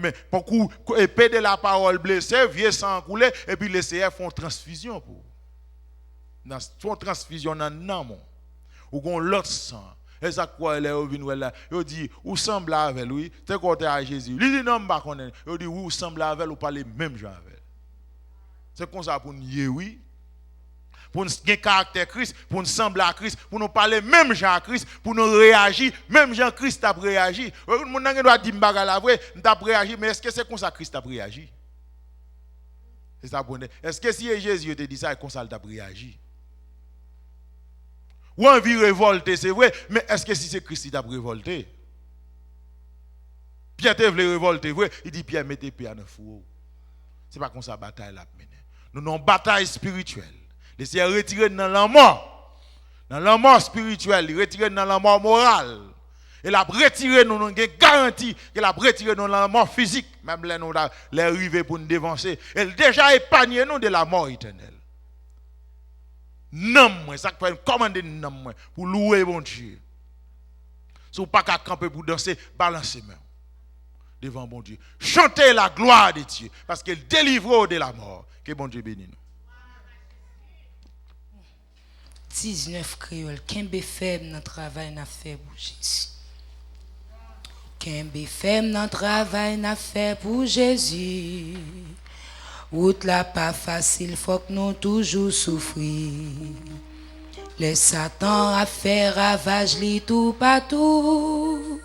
Mais beaucoup épée de la parole blessée, vieux sang couler et puis les Seigneur font transfusion pour. Dans son transfusion dans non ou gon l'autre sang. Et ça quoi elle est venue là, il dit ou semble avec lui, t'es côté à Jésus. Il dit non pas connaît. Il dit ou semble avec ou parler même gens avec. C'est comme ça pour nous oui. Pour nous gagner caractère Christ, pour nous sembler à Christ, pour nous parler même gens à Christ, pour nous réagir même Jean Christ a réagi. Mon n'a doit dire bagarre la vrai, t'a réagi mais est-ce que c'est comme ça Christ a réagi? C'est ça bon. Est-ce que si Jésus te dit ça comme ça il t'a réagi? Ou envie révolter, c'est vrai, mais est-ce que si c'est Christ qui t'a révolté? Pierre te voulait révolter, vrai, il dit Pierre mettez pied à neuf four. C'est pas comme ça bataille la mener. Nous avons une bataille spirituelle. Laissez retirer dans la mort. Dans la mort spirituelle, retirer dans la mort morale. Et la retirer nous avons une garantie qu'elle a retiré dans la mort physique, même là nous les arriver pour nous dévancer. Elle déjà épargné nous de la mort éternelle. Non, ça fait commander non pour louer bon Dieu. Si vous pas qu'à camper pour danser, balancez main devant bon Dieu. Chantez la gloire de Dieu parce qu'il délivre de la mort. Que bon Dieu bénisse nous. 19 créoles, Kembe faible dans travail n'a fait pour Jésus. Kembe faible dans travail n'a fait pour Jésus. Route là pas facile, faut que nous toujours souffrir. Les Satan a fait ravage li tout partout.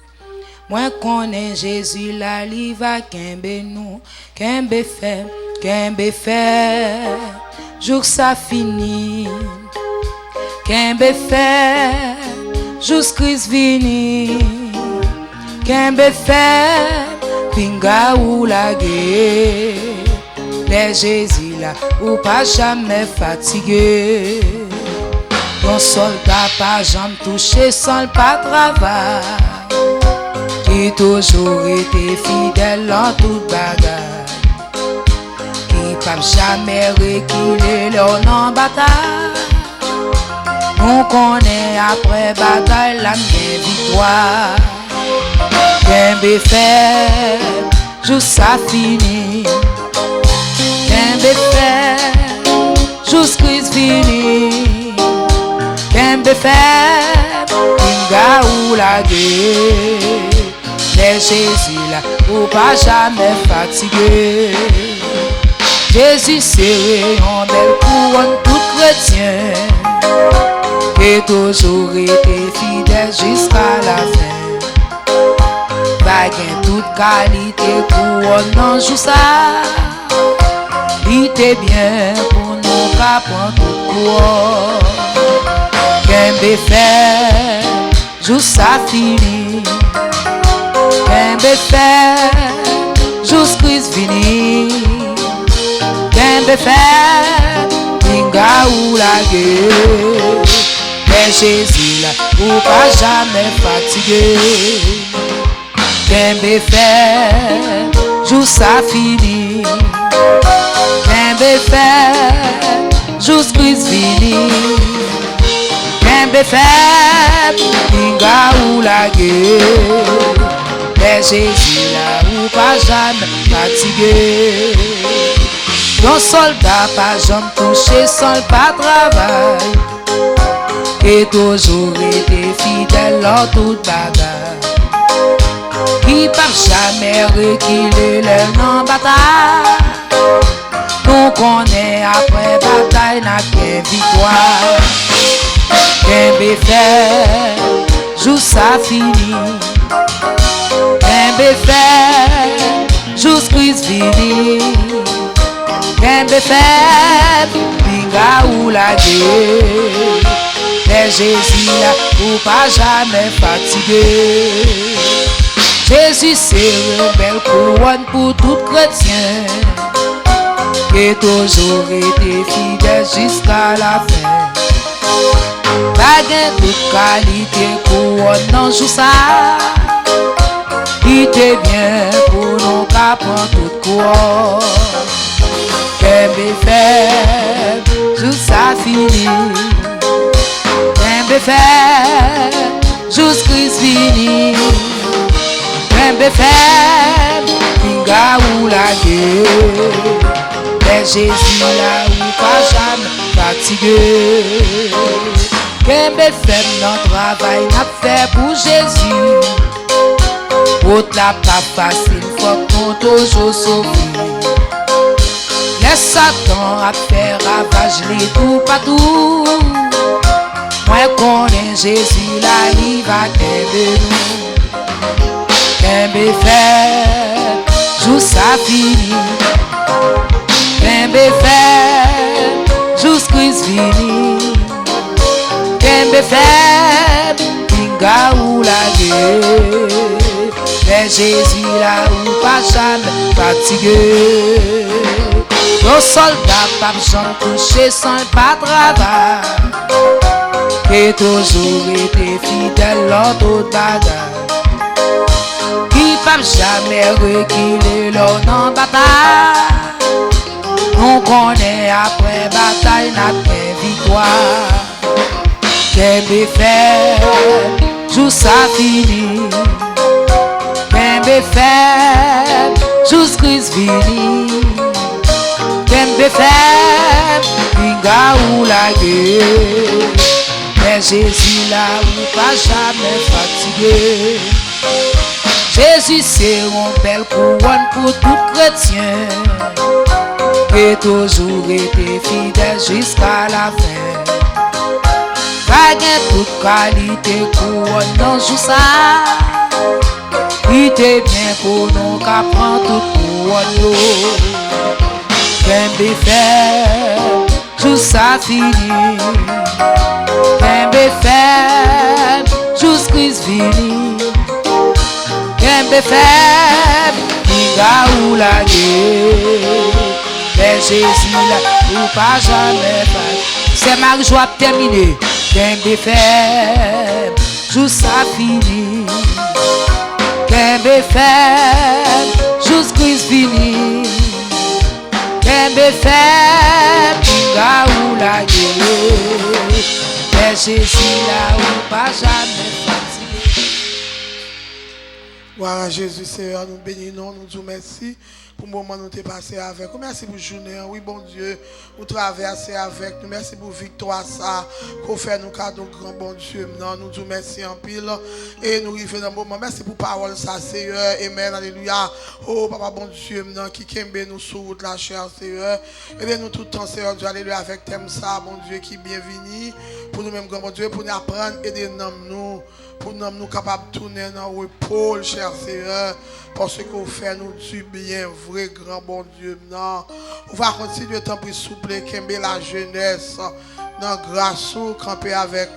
Moi connais Jésus là, il va kembe nous, kembe fait, jour ça fini. Kembe fait, jour Christ vini. Kembe fait, pinga ou la guerre. Les Jésus là, ou pas jamais fatigué. Ton soldat pas jamais touché sans pas travail. Qui toujours été fidèle en toute bagarre. Qui pas jamais reculé l'on en bataille. On connaît après bataille la même victoire. Kembe fait, jour ça fini. Kembe fait, jour Christ fini. Kembe fait, pinga ou la guerre. Les Jésus là, ou pas jamais fatigué. Jésus serré en belle couronne tout chrétien. Qui toujours été fidèle jusqu'à la fin. Baguette toute qualité couronne non joue ça. Il était bien pour nous qu'à prendre tout couronne. Kembe fait, joue ça fini. Kembe fait, jour Christ fini. Kembe fait, pinga ou la guerre. Mais Jésus là, ou pas jamais fatigué. Kembe fait, jour ça fini. Kembe fait, jour Christ fini. Kembe fait, pinga ou la guerre. Mais Jésus là, ou pas jamais fatigué. Ton soldat pas jamais touché sans pas travail. Et toujours été fidèle en toute bagarre. Qui pas jamais reculé leur en bataille. Nous connaît après bataille n'a qu'une victoire. Kembe fait, jour ça fini. Kembe fait, jour Christ fini. Kembe fait, pinga ou la guerre. Mais Jésus là, ou pas jamais fatigué. Jésus c'est une belle couronne pour tout chrétien. Qui toujours été fidèle jusqu'à la fin. Baguette toute qualité couronne non joue ça. Il était bien pour nous qu'à prendre toute couronne. Kembe fait, jour ça fini. Kembe fait, jour Christ fini. Kembe fait, pinga ou la guerre. Mais Jésus là ou pas jamais fatigué. Kembe fait notre travail n'a fait pour Jésus. Autre la pas facile, faut qu'on toujours sauve. Les Satan a fait ravage les tout partout. Moi connais Jésus là, il va kembe nous. Kembe fait, jour ça fini. Kembe fait, jour Christ fini. Kembe fait, pinga ou la guerre. Mais Jésus là ou pas jamais fatigué. Nos soldats pas jamais touché sans pas travail. Qui toujours été fidèle en toute bagarre. Qui pas jamais reculé l'on en bataille. On connaît après bataille n'a qu'une victoire. Kembe fait, jour ça fini. Kembe fait, jour Christ fini. Kembe fait, pinga ou la guerre. Mais Jésus là ou pas jamais fatigué. Jésus c'est une belle couronne pour tout chrétien. Qui toujours été fidèle jusqu'à la fin. gagne toute qualité couronne dans jour ça. Il était bien pour nous qu'à prendre toute couronne. Kembe fait, tout ça fini. Kembe fait, juste Christ fini. Kembe fait, Kinga ou la guerre. Mais Jésus là, ou pas jamais fait. C'est ma joie terminée. Kembe fait, tout ça fini. Kembe fait, juste Christ fini. Kembe fait, Kinga ou la guerre. Mais Jésus là, ou pas jamais fatigué. Voilà, Jésus, Seigneur, nous bénissons, nous disons merci pour le moment où nous t'es passé avec. Merci pour la journée. Oui, bon Dieu, nous traversons avec nous. Merci pour la victoire, ça, qu'on fait nous cadeau, grand bon Dieu. Nous disons merci en pile. Et nous arrivons dans le moment. Merci pour la parole, ça, Seigneur. Amen, alléluia. Oh, Papa, bon Dieu, qui kembe nous sur route, la chair, Seigneur. Aidez-nous tout le temps, Seigneur Dieu, alléluia, avec thème ça, bon Dieu, qui est bienvenu. Pour nous-mêmes, grand bon Dieu, pour nous apprendre, aidez-nous. Pour nous capables de tourner dans le repos, cher Seigneur, parce que vous faites nous du bien, vrai grand bon Dieu. Non. On va continuer tant plus souple, qu'aimer la jeunesse, dans grâce ou camper avec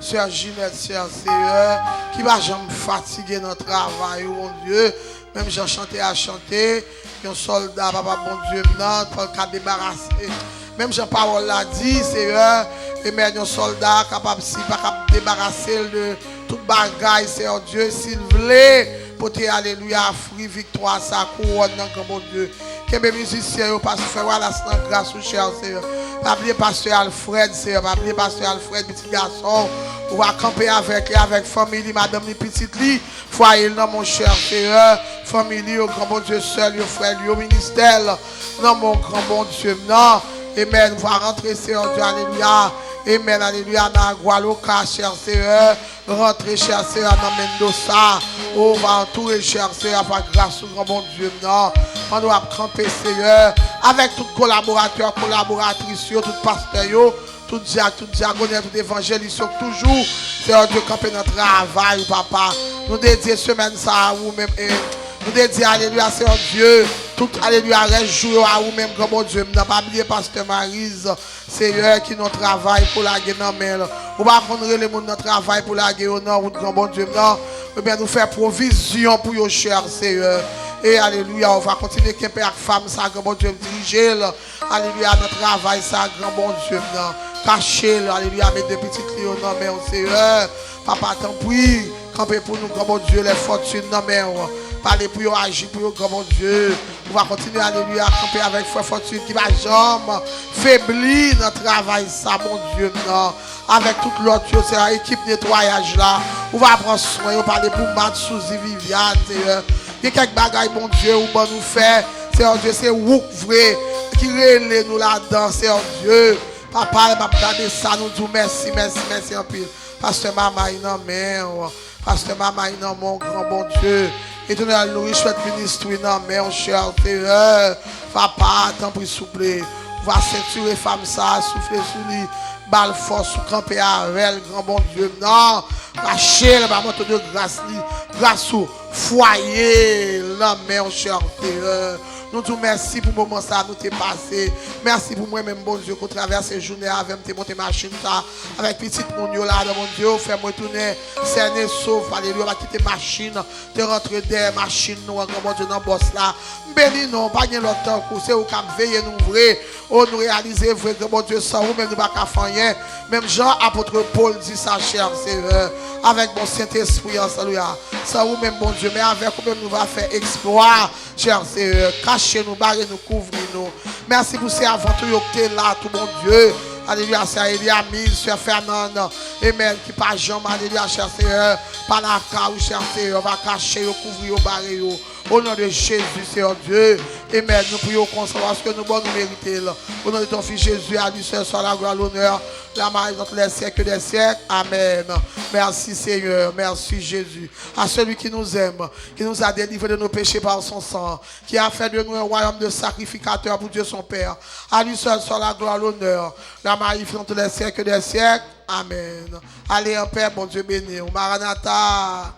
Sœur Ginette, cher Seigneur, qui va jamais fatiguer notre travail, mon Dieu. Même j'ai chanté à chanter, un soldat, papa bon Dieu, non, pour le cas débarrasser. Même j'ai parole l'a dit, Seigneur, et même un soldat capable si pas capable débarrasser de tout bagaille, Seigneur Dieu, s'il voulait, pour te alléluia, fruit, victoire, sa couronne, dans mon Dieu. Que mes musiciens, parce que voilà, c'est grâce au cher Seigneur. Pas oublier pasteur Alfred, Seigneur, pas oublier pasteur Alfred, petit garçon, on va camper avec famille, madame, les petites lits, foyer, dans mon cher Seigneur, famille, au grand bon Dieu seul, au frère, au ministère, dans mon grand bon Dieu, non. Amen, on va rentrer, Seigneur Dieu, alléluia. Amen, alléluia, dans Gualoca, cher Seigneur. Rentrer, cher Seigneur, dans Mendoza. On va entourer, cher Seigneur, par grâce au grand bon Dieu. Non, on doit camper, Seigneur, avec tous collaborateurs, collaboratrices, tout pasteur, tout diacre, tout diaconne, tout évangéliste, toujours, Seigneur Dieu, camper notre travail, papa. Nous dédions semaine ça à vous-même. Nous dédions, alléluia, Seigneur Dieu. Tout, alléluia, reste joué à vous-même, grand bon Dieu. Nous n'avons pas oublié, pasteur Maryse, Seigneur, qui nous travaille pour la guerre dans la on va prendre les gens notre travail pour la guerre dans route, grand bon Dieu. Non, ou bien nous faire provision pour vos chers, Seigneur. Et alléluia, on va continuer qu'un père femme, ça, grand bon Dieu, diriger, alléluia, notre travail, ça, grand bon Dieu. Non, cacher, alléluia, mes deux petites lions, non, mais Seigneur, papa, tant pis, camper pour nous, grand bon Dieu, les fortunes, non, mais parler pour eux, agir pour eux, grand bon Dieu. On va continuer, alléluia, à camper avec frère Fortune qui va jamais faiblir notre travail, ça, mon Dieu, non. Avec toute l'autre, c'est l'équipe nettoyage là. On va prendre soin, on va parler pour Matt, Souzy, Viviane, Seigneur. Il y a quelques bagailles, mon Dieu, où nous faire, Seigneur Dieu, c'est où vrai, qui relève nous là-dedans, Seigneur Dieu. Papa, il m'a regardé ça, nous disons merci, merci, merci en pile. Pasteur Mama, il en main, Pasteur Mama, il en mon grand bon Dieu. Éternel, nous souhaite ministre, non, mais on cher Seigneur, papa, tant pis souple, on va ceinturer femme ça, souffler sur lui, balle force, camper avec grand bon Dieu, non, cacher le bâton de grâce, grâce au foyer, non, mais on cher Seigneur. Nous disons merci pour le moment ça nous t'est passé. Merci pour moi-même, bon Dieu, qu'on traverse ces journées avec tes montées machines, avec petite mon Dieu là, mon Dieu, fais-moi tourner, cerner, sauf, alléluia, va quitter machine, te rentrer des machines, nous, mon Dieu, dans le boss là. Béni, non, pas de l'autre temps, c'est où qu'à veiller nous vrai, on nous réaliser vrai, mon Dieu, sans vous, même nous pas qu'à faire rien. Même Jean, apôtre Paul dit ça, cher Seigneur, avec mon Saint-Esprit, alléluia. Sans vous, même, bon Dieu, mais avec vous-même, nous va faire exploit, cher Seigneur. Cachez-nous, barrez-nous, couvrez-nous. Merci pour ces aventures que tu es là, tout mon Dieu. Alléluia, c'est Eliamine, Sœur Fernande. Amen, qui pas jamais, alléluia, cher Seigneur. Par la car, cher Seigneur, va cacher, couvrir, barrer. Au nom de Jésus, Seigneur Dieu. Amen. Nous prions comme ça parce que nous nous méritons. Au nom de ton Fils Jésus, à lui seul soit la gloire, l'honneur, la marie dans tous les siècles des siècles. Amen. Merci Seigneur. Merci Jésus. À celui qui nous aime, qui nous a délivrés de nos péchés par son sang, qui a fait de nous un royaume de sacrificateurs pour Dieu son Père. À lui seul soit la gloire, l'honneur, la marie dans tous les siècles des siècles. Amen. Allez en paix, bon Dieu béni. Maranatha.